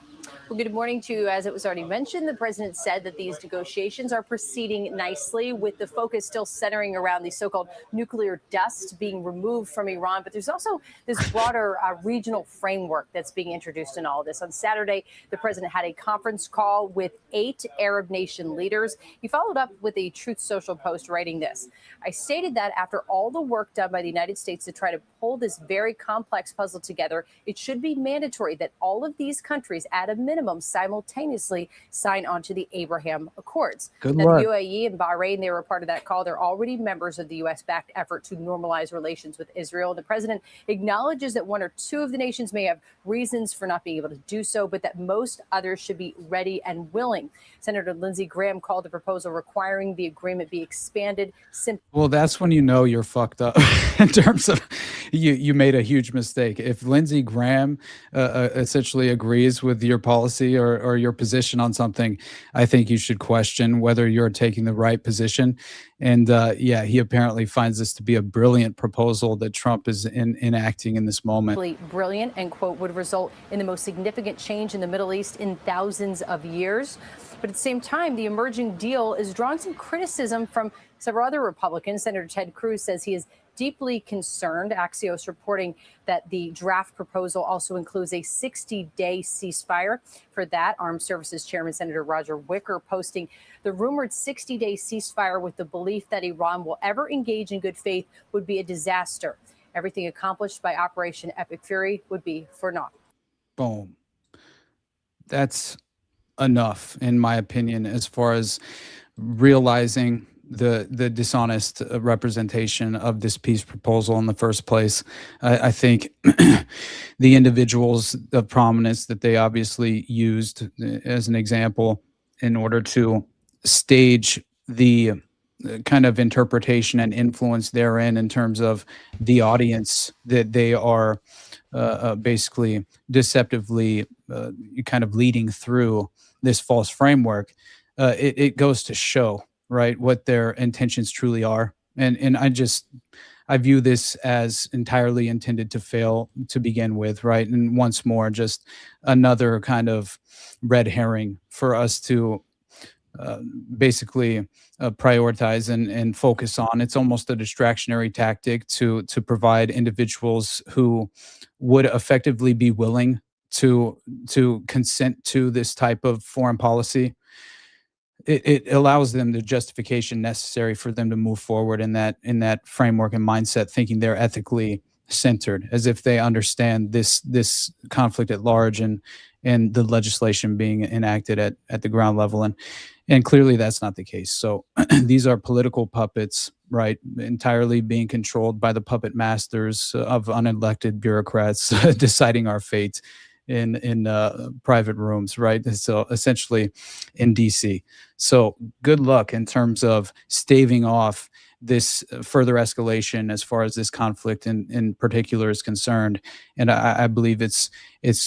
Speaker 2: Well, good morning to you. As it was already mentioned, the president said that these negotiations are proceeding nicely, with the focus still centering around the so-called nuclear dust being removed from Iran. But there's also this broader regional framework that's being introduced in all of this. On Saturday, the president had a conference call with 8 Arab nation leaders. He followed up with a Truth Social post writing this. I stated that after all the work done by the United States to try to pull this very complex puzzle together, it should be mandatory that all of these countries, at a minimum, simultaneously sign on to the Abraham Accords.
Speaker 8: Good
Speaker 2: Now,
Speaker 8: luck.
Speaker 2: the UAE and Bahrain, they were part of that call. They're already members of the U.S.-backed effort to normalize relations with Israel. The president acknowledges that 1 or 2 of the nations may have reasons for not being able to do so, but that most others should be ready and willing. Senator Lindsey Graham called the proposal requiring the agreement be expanded simply.
Speaker 8: Well, that's when you know you're fucked up in terms of you made a huge mistake. If Lindsey Graham essentially agrees with your policy or your position on something, I think you should question whether you're taking the right position. And yeah, he apparently finds this to be a brilliant proposal that Trump is enacting in this moment.
Speaker 2: Brilliant and, quote, would result in the most significant change in the Middle East in thousands of years. But at the same time, the emerging deal is drawing some criticism from several other Republicans. Senator Ted Cruz says he is deeply concerned. Axios reporting that the draft proposal also includes a 60-day ceasefire. For that, Armed Services Chairman Senator Roger Wicker posting the rumored 60-day ceasefire with the belief that Iran will ever engage in good faith would be a disaster. Everything accomplished by Operation Epic Fury would be for naught.
Speaker 8: Boom. That's enough, in my opinion, as far as realizing the dishonest representation of this peace proposal in the first place. I think the individuals of prominence that they obviously used as an example in order to stage the kind of interpretation and influence therein in terms of the audience that they are basically deceptively kind of leading through this false framework, it goes to show, right, what their intentions truly are. And I view this as entirely intended to fail to begin with, right? And once more, just another kind of red herring for us to basically prioritize and focus on. It's almost a distractionary tactic to provide individuals who would effectively be willing to consent to this type of foreign policy. It allows them the justification necessary for them to move forward in that framework and mindset, thinking they're ethically centered, as if they understand this conflict at large and the legislation being enacted at the ground level. And clearly that's not the case. So these are political puppets, right, entirely being controlled by the puppet masters of unelected bureaucrats deciding our fate in private rooms, right? So essentially in DC. So good luck in terms of staving off this further escalation as far as this conflict in particular is concerned. And I believe it's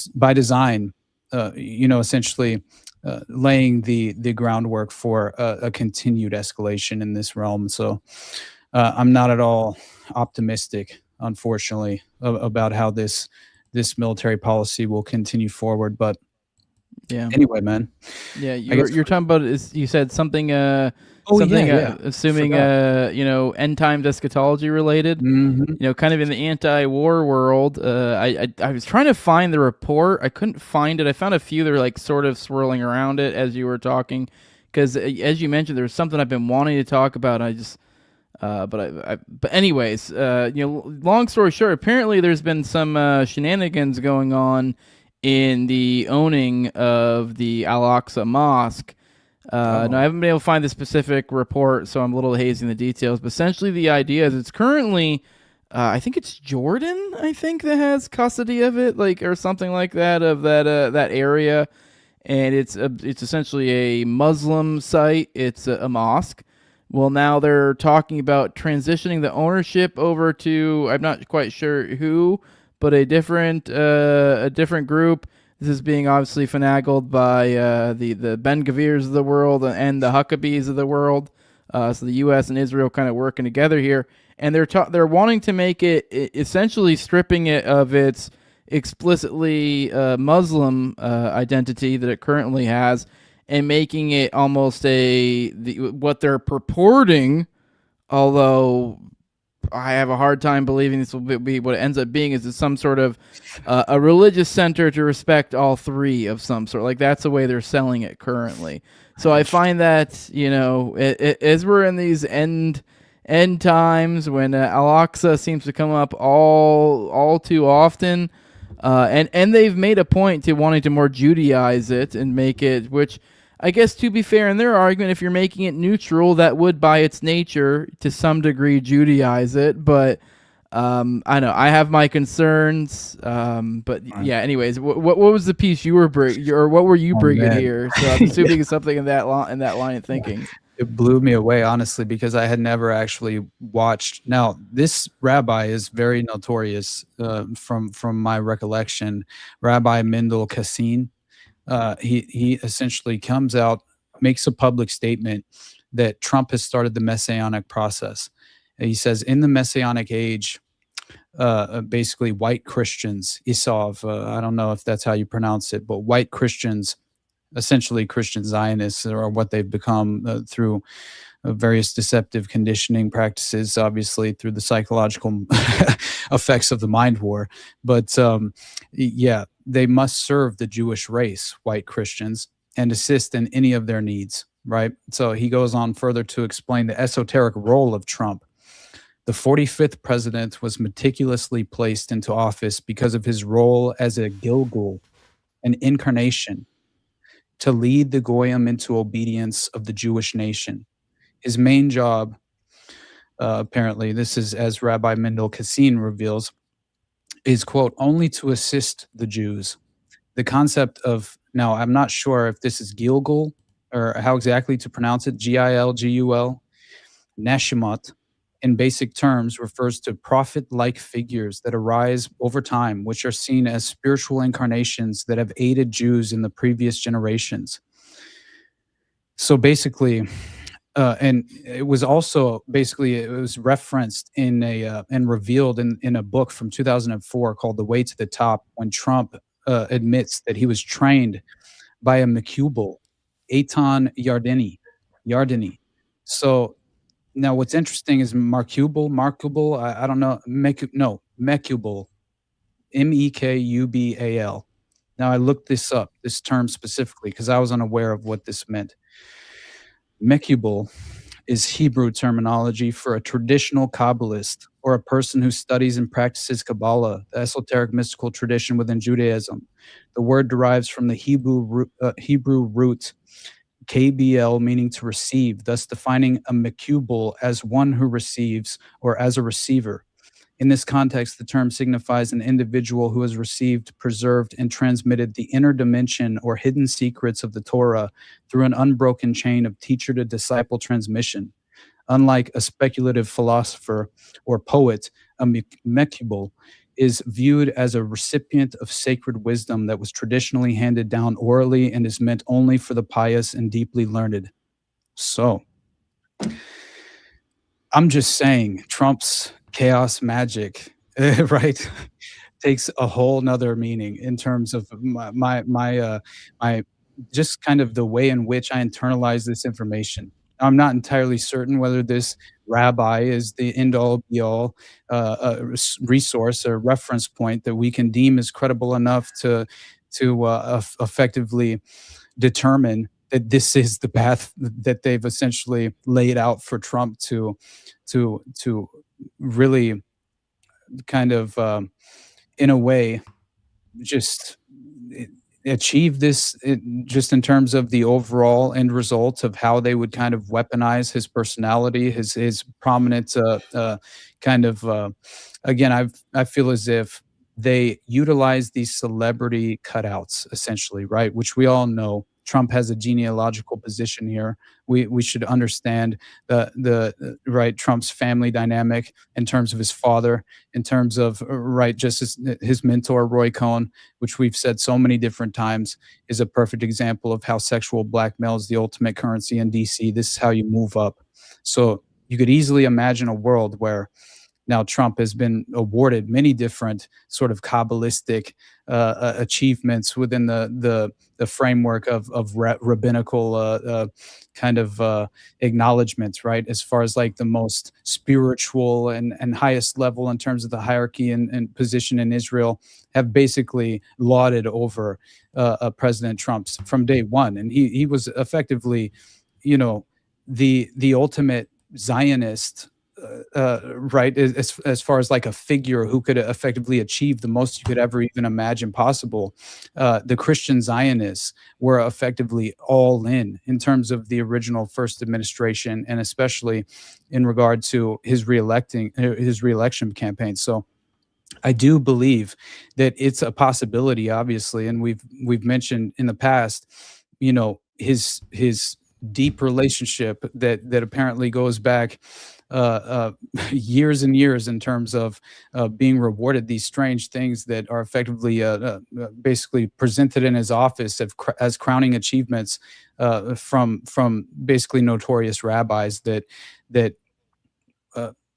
Speaker 8: by design, essentially laying the groundwork for a continued escalation in this realm. So I'm not at all optimistic, unfortunately, about how this military policy will continue forward. But
Speaker 7: yeah,
Speaker 8: anyway, man.
Speaker 7: Yeah, you're talking about you said something. Assuming end times eschatology related.
Speaker 8: Mm-hmm.
Speaker 7: Kind of in the anti-war world. I was trying to find the report. I couldn't find it. I found a few that were like sort of swirling around it as you were talking, because as you mentioned, there was something I've been wanting to talk about. But anyways, long story short, apparently there's been some shenanigans going on in the owning of the Al-Aqsa Mosque. Now, I haven't been able to find the specific report, so I'm a little hazy in the details. But essentially, the idea is it's currently, I think it's Jordan, I think, that has custody of it, or something like that, of that area. And it's essentially a Muslim site. It's a mosque. Well, now they're talking about transitioning the ownership over to, I'm not quite sure who, but a different group. This is being obviously finagled by the Ben Gavirs of the world and the Huckabees of the world. So the U.S. and Israel kind of working together here, and they're wanting to make it essentially stripping it of its explicitly Muslim identity that it currently has, and making it almost what they're purporting, although I have a hard time believing this will be what it ends up being, is some sort of a religious center to respect all three of some sort. Like, that's the way they're selling it currently. So I find that, as we're in these end times when Al-Aqsa seems to come up all too often, and they've made a point to wanting to more Judaize it and make it, which I guess, to be fair, in their argument, if you're making it neutral, that would, by its nature, to some degree, Judaize it. But I know I have my concerns. But yeah, anyways, what was the piece you were or what were you bringing here? So I'm assuming it's something in that line of thinking.
Speaker 8: It blew me away, honestly, because I had never actually watched. Now, this rabbi is very notorious from my recollection. Rabbi Mendel Kassin. He essentially comes out, makes a public statement that Trump has started the Messianic process. And he says, in the Messianic age, basically white Christians, Isov, I don't know if that's how you pronounce it, but white Christians, essentially Christian Zionists, are what they've become through various deceptive conditioning practices, obviously through the psychological effects of the mind war. But yeah, they must serve the Jewish race, white Christians, and assist in any of their needs, right? So he goes on further to explain the esoteric role of Trump. The 45th president was meticulously placed into office because of his role as a Gilgul, an incarnation, to lead the Goyim into obedience of the Jewish nation. His main job, apparently, this is as Rabbi Mendel Kassin reveals, is, quote, only to assist the Jews. The concept of, now I'm not sure if this is Gilgul or how exactly to pronounce it, Gilgul, Neshimot, in basic terms refers to prophet-like figures that arise over time, which are seen as spiritual incarnations that have aided Jews in the previous generations. So basically, and it was also it was referenced in and revealed in a book from 2004 called The Way to the Top, when Trump admits that he was trained by a Mekubal, Eitan Yardeni. So now what's interesting is Markubal, I don't know, Mekubal, Mekubal. Now I looked this up, this term specifically, because I was unaware of what this meant. Mekubal is Hebrew terminology for a traditional Kabbalist or a person who studies and practices Kabbalah, the esoteric mystical tradition within Judaism. The word derives from the Hebrew root KBL, meaning to receive, thus defining a Mekubal as one who receives or as a receiver. In this context, the term signifies an individual who has received, preserved, and transmitted the inner dimension or hidden secrets of the Torah through an unbroken chain of teacher-to-disciple transmission. Unlike a speculative philosopher or poet, a Mekubal is viewed as a recipient of sacred wisdom that was traditionally handed down orally and is meant only for the pious and deeply learned. So, I'm just saying, Trump's chaos magic, right, takes a whole nother meaning in terms of my just kind of the way in which I internalize this information. I'm not entirely certain whether this rabbi is the end-all, be-all resource or reference point that we can deem as credible enough to effectively determine that this is the path that they've essentially laid out for Trump to really kind of in a way just achieve this just in terms of the overall end result of how they would kind of weaponize his personality, his prominent kind of again, I feel as if they utilize these celebrity cutouts essentially, right? Which we all know Trump has a genealogical position here. We should understand the right Trump's family dynamic in terms of his father, in terms of right just his mentor Roy Cohn, which we've said so many different times is a perfect example of how sexual blackmail is the ultimate currency in DC. This is how you move up. So you could easily imagine a world where now Trump has been awarded many different sort of Kabbalistic achievements within the framework of rabbinical kind of acknowledgments, right? As far as like the most spiritual and highest level in terms of the hierarchy and position in Israel have basically lauded over President Trump's from day one. And he was effectively, you know, the ultimate Zionist, right, as far as like a figure who could effectively achieve the most you could ever even imagine possible. The Christian Zionists were effectively all in terms of the original first administration, and especially in regard to his reelection campaign. So I do believe that it's a possibility, obviously, and we've mentioned in the past, you know, his deep relationship that apparently goes back years and years in terms of being rewarded these strange things that are effectively basically presented in his office as crowning achievements from basically notorious rabbis that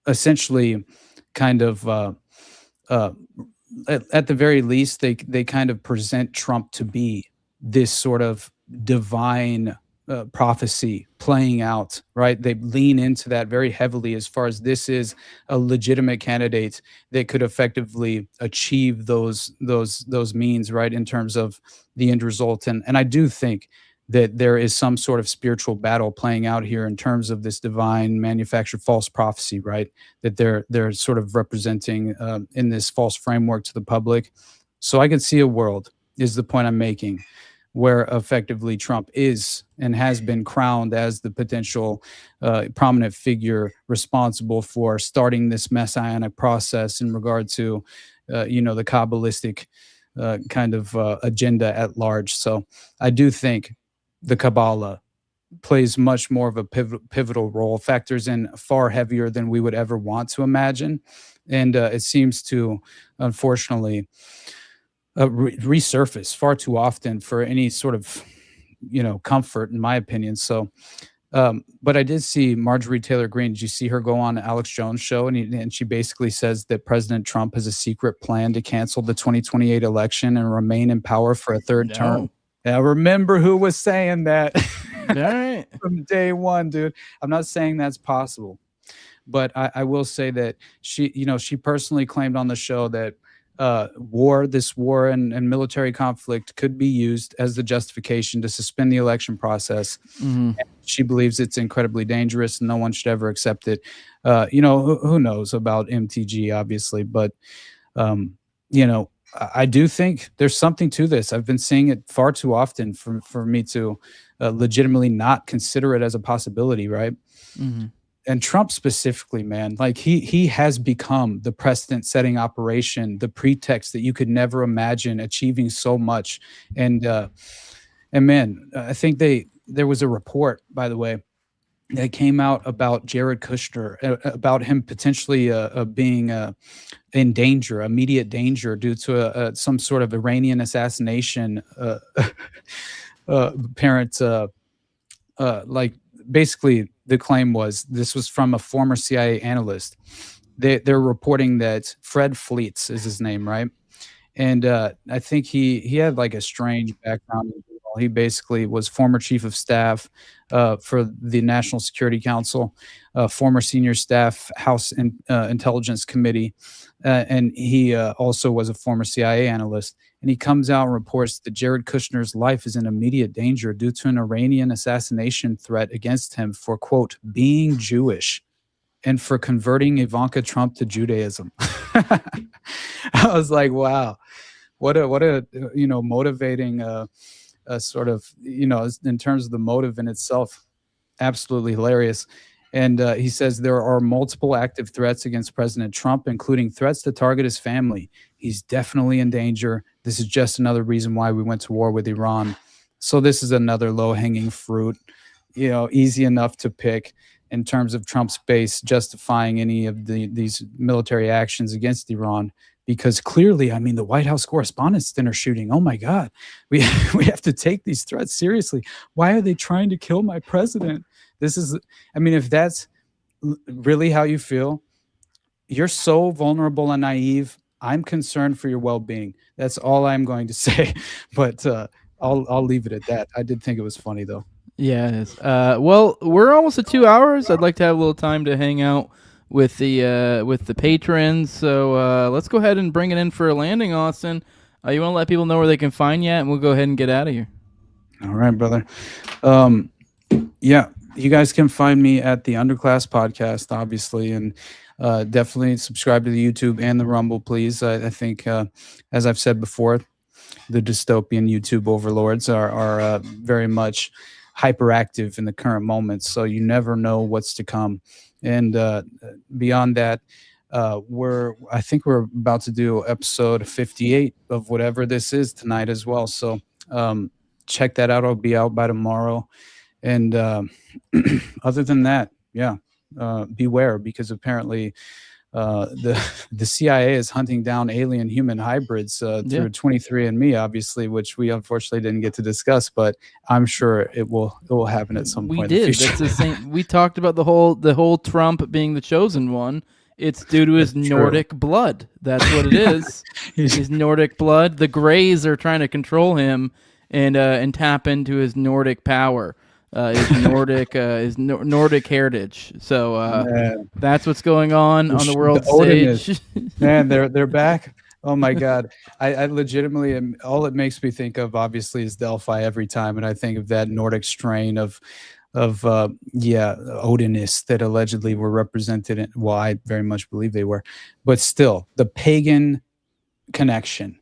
Speaker 8: essentially kind of at the very least they kind of present Trump to be this sort of divine prophecy playing out, right? They lean into that very heavily as far as this is a legitimate candidate that could effectively achieve those means, right, in terms of the end result. And I do think that there is some sort of spiritual battle playing out here in terms of this divine manufactured false prophecy, right? That they're sort of representing in this false framework to the public. So I could see a world, is the point I'm making, where effectively Trump is and has been crowned as the potential prominent figure responsible for starting this messianic process in regard to, you know, the Kabbalistic kind of agenda at large. So I do think the Kabbalah plays much more of a pivotal role, factors in far heavier than we would ever want to imagine. And it seems to, unfortunately, resurface far too often for any sort of, you know, comfort, in my opinion. So, but I did see Marjorie Taylor Greene. Did you see her go on Alex Jones' show? And she basically says that President Trump has a secret plan to cancel the 2028 election and remain in power for a third term. Now, remember who was saying that from day one, dude. I'm not saying that's possible, but I will say that she personally claimed on the show that this war and military conflict could be used as the justification to suspend the election process. Mm-hmm. She believes it's incredibly dangerous and no one should ever accept it. You know, who knows about MTG, obviously, but, you know, I do think there's something to this. I've been seeing it far too often for me to legitimately not consider it as a possibility, right? Mm-hmm. And Trump specifically, man, like he has become the precedent-setting operation, the pretext that you could never imagine achieving so much. And man, I think there was a report, by the way, that came out about Jared Kushner, about him potentially being in danger, immediate danger, due to some sort of Iranian assassination. Parent, like basically. The claim was, this was from a former CIA analyst. They're reporting that Fred Fleets is his name, right? And I think he had like a strange background. He basically was former chief of staff for the National Security Council, former senior staff, House Intelligence Committee, and he also was a former CIA analyst. and he comes out and reports that Jared Kushner's life is in immediate danger due to an Iranian assassination threat against him for, quote, being Jewish and for converting Ivanka Trump to Judaism. I was like, wow, what a motivating sort of, in terms of the motive in itself, absolutely hilarious. And he says there are multiple active threats against President Trump, including threats to target his family. He's definitely in danger. This is just another reason why we went to war with Iran. So this is another low-hanging fruit, easy enough to pick in terms of Trump's base justifying any of these military actions against Iran. Because clearly, I mean, the White House Correspondents' Dinner shooting, oh my God, we have to take these threats seriously. Why are they trying to kill my president? If that's really how you feel, you're so vulnerable and naive. I'm concerned for your well-being. That's all I'm going to say. But I'll leave it at that. I did think it was funny, though.
Speaker 7: Yeah, it is. Well, we're almost at 2 hours. I'd like to have a little time to hang out with the patrons. So let's go ahead and bring it in for a landing, Austin. You want to let people know where they can find you at, and we'll go ahead and get out of here.
Speaker 8: All right, brother. Yeah, you guys can find me at the Underclass Podcast, obviously, and definitely subscribe to the YouTube and the Rumble, please. I think, as I've said before, the dystopian YouTube overlords are very much hyperactive in the current moment, so you never know what's to come. And beyond that, I think we're about to do episode 58 of whatever this is tonight as well. So check that out. I'll be out by tomorrow. And other than that, yeah, beware, because apparently the CIA is hunting down alien human hybrids through 23andMe, obviously, which we unfortunately didn't get to discuss, but I'm sure it will happen at some point.
Speaker 7: We did.
Speaker 8: In the future.
Speaker 7: That's the same. We talked about the whole Trump being the chosen one. It's due to his Nordic blood. That's what it is. His Nordic blood. The Greys are trying to control him and tap into his Nordic power. His Nordic heritage. So that's what's going on the world stage.
Speaker 8: Man, they're back. Oh my God, I legitimately am. All it makes me think of, obviously, is Delphi every time, and I think of that Nordic strain of Odinists that allegedly were represented. Well, I very much believe they were, but still, the pagan connection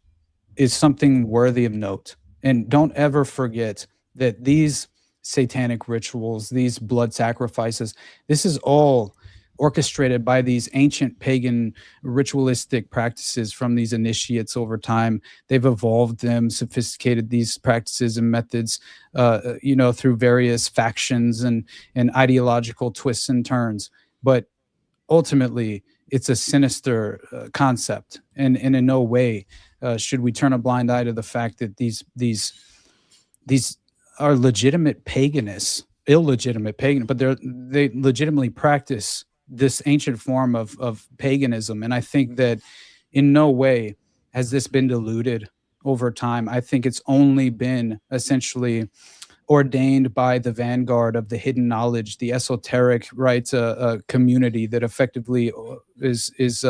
Speaker 8: is something worthy of note. And don't ever forget that these satanic rituals, these blood sacrifices, this is all orchestrated by these ancient pagan ritualistic practices from these initiates over time. They've evolved them, sophisticated these practices and methods, through various factions and ideological twists and turns. But ultimately, it's a sinister concept, and in no way should we turn a blind eye to the fact that these are legitimate paganists, illegitimate pagan, but they legitimately practice this ancient form of paganism. And I think that in no way has this been diluted over time. I think it's only been essentially ordained by the vanguard of the hidden knowledge, the esoteric, community that effectively is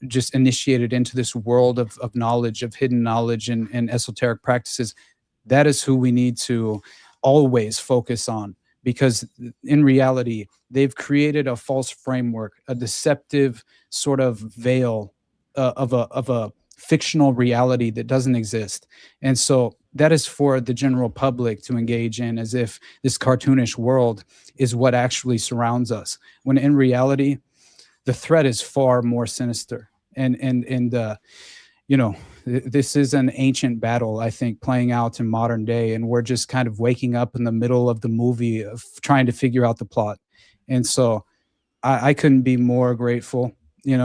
Speaker 8: just initiated into this world of knowledge, of hidden knowledge and esoteric practices. That is who we need to always focus on, because in reality, they've created a false framework, a deceptive sort of veil of a fictional reality that doesn't exist. And so that is for the general public to engage in, as if this cartoonish world is what actually surrounds us, when in reality, the threat is far more sinister. This is an ancient battle, I think, playing out in modern day, and we're just kind of waking up in the middle of the movie of trying to figure out the plot. And so I couldn't be more grateful,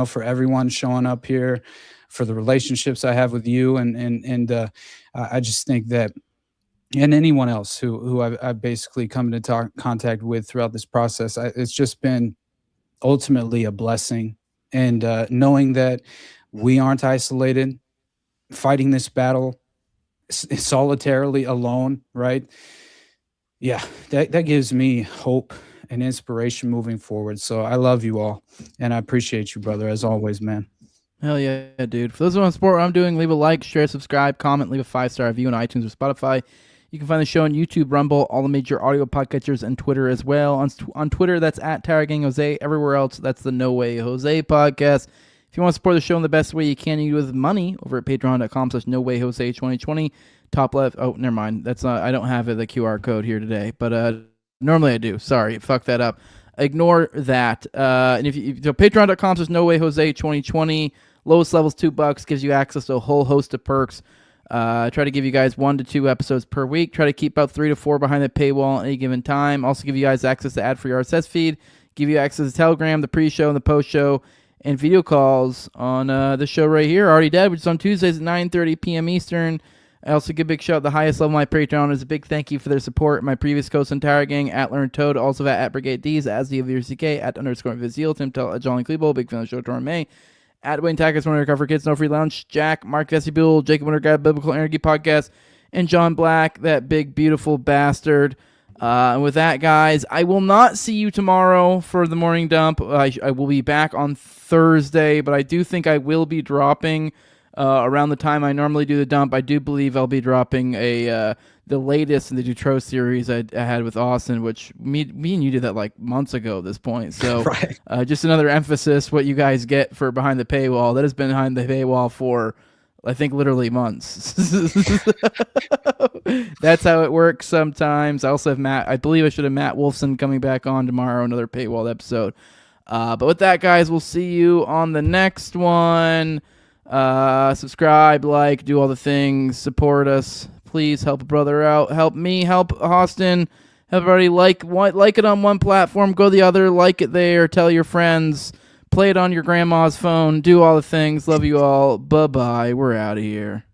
Speaker 8: for everyone showing up here, for the relationships I have with you, and I just think that, and anyone else who I've basically come into contact with throughout this process, it's just been ultimately a blessing. And knowing that we aren't isolated, fighting this battle solitarily alone, right? Yeah, that gives me hope and inspiration moving forward. So I love you all, and I appreciate you, brother, as always, man.
Speaker 7: Hell yeah, dude. For those who want to support what I'm doing, leave a like, share, subscribe, comment, leave a 5-star review on iTunes or Spotify. You can find the show on YouTube, Rumble, all the major audio podcatchers, and Twitter as well. On Twitter, that's at @TowerGangJose. Everywhere else, that's the No Way Jose podcast. If you want to support the show in the best way you can, you do with money over at patreon.com/NoWayJose2020. Top left. Oh, never mind. That's not. I don't have the QR code here today, but normally I do. Sorry, fuck that up. Ignore that. And if you patreon.com/NoWayJose2020. Lowest level's $2, gives you access to a whole host of perks. Try to give you guys 1 to 2 episodes per week. Try to keep about 3 to 4 behind the paywall at any given time. Also give you guys access to ad-free RSS feed. Give you access to Telegram, the pre-show and the post-show, and video calls on the show right here, Already Dead, which is on Tuesdays at 9:30 p.m. Eastern. I also give a big shout out. The highest level of my Patreon is a big thank you for their support. My previous co-host Tower Gang, at Learn Toad, also at Brigade D's, at ZVRCK, at _Vizil, Tim Tell, at John Klebo, big fan of the show, Torn May. At Wayne Tackers, One Recover Kids, No Free Lounge, Jack, Mark Vestibule, Jacob Wintergad, Biblical Energy Podcast, and John Black, that big, beautiful bastard. And with that, guys, I will not see you tomorrow for the morning dump. I will be back on Thursday, but I do think I will be dropping around the time I normally do the dump. I do believe I'll be dropping the latest in the Dutro series I had with Austin, which me and you did that like months ago at this point. So
Speaker 3: right.
Speaker 7: Just another emphasis, what you guys get for behind the paywall. That has been behind the paywall for, I think, literally months. That's how it works sometimes. I also have I believe I should have Matt Wolfson coming back on tomorrow, another paywall episode. But with that, guys, we'll see you on the next one. Subscribe, like, do all the things, support us. Please help a brother out. Help me, help Austin. Everybody like it on one platform, go the other, like it there, tell your friends, play it on your grandma's phone, do all the things. Love you all. Bye-bye. We're out of here.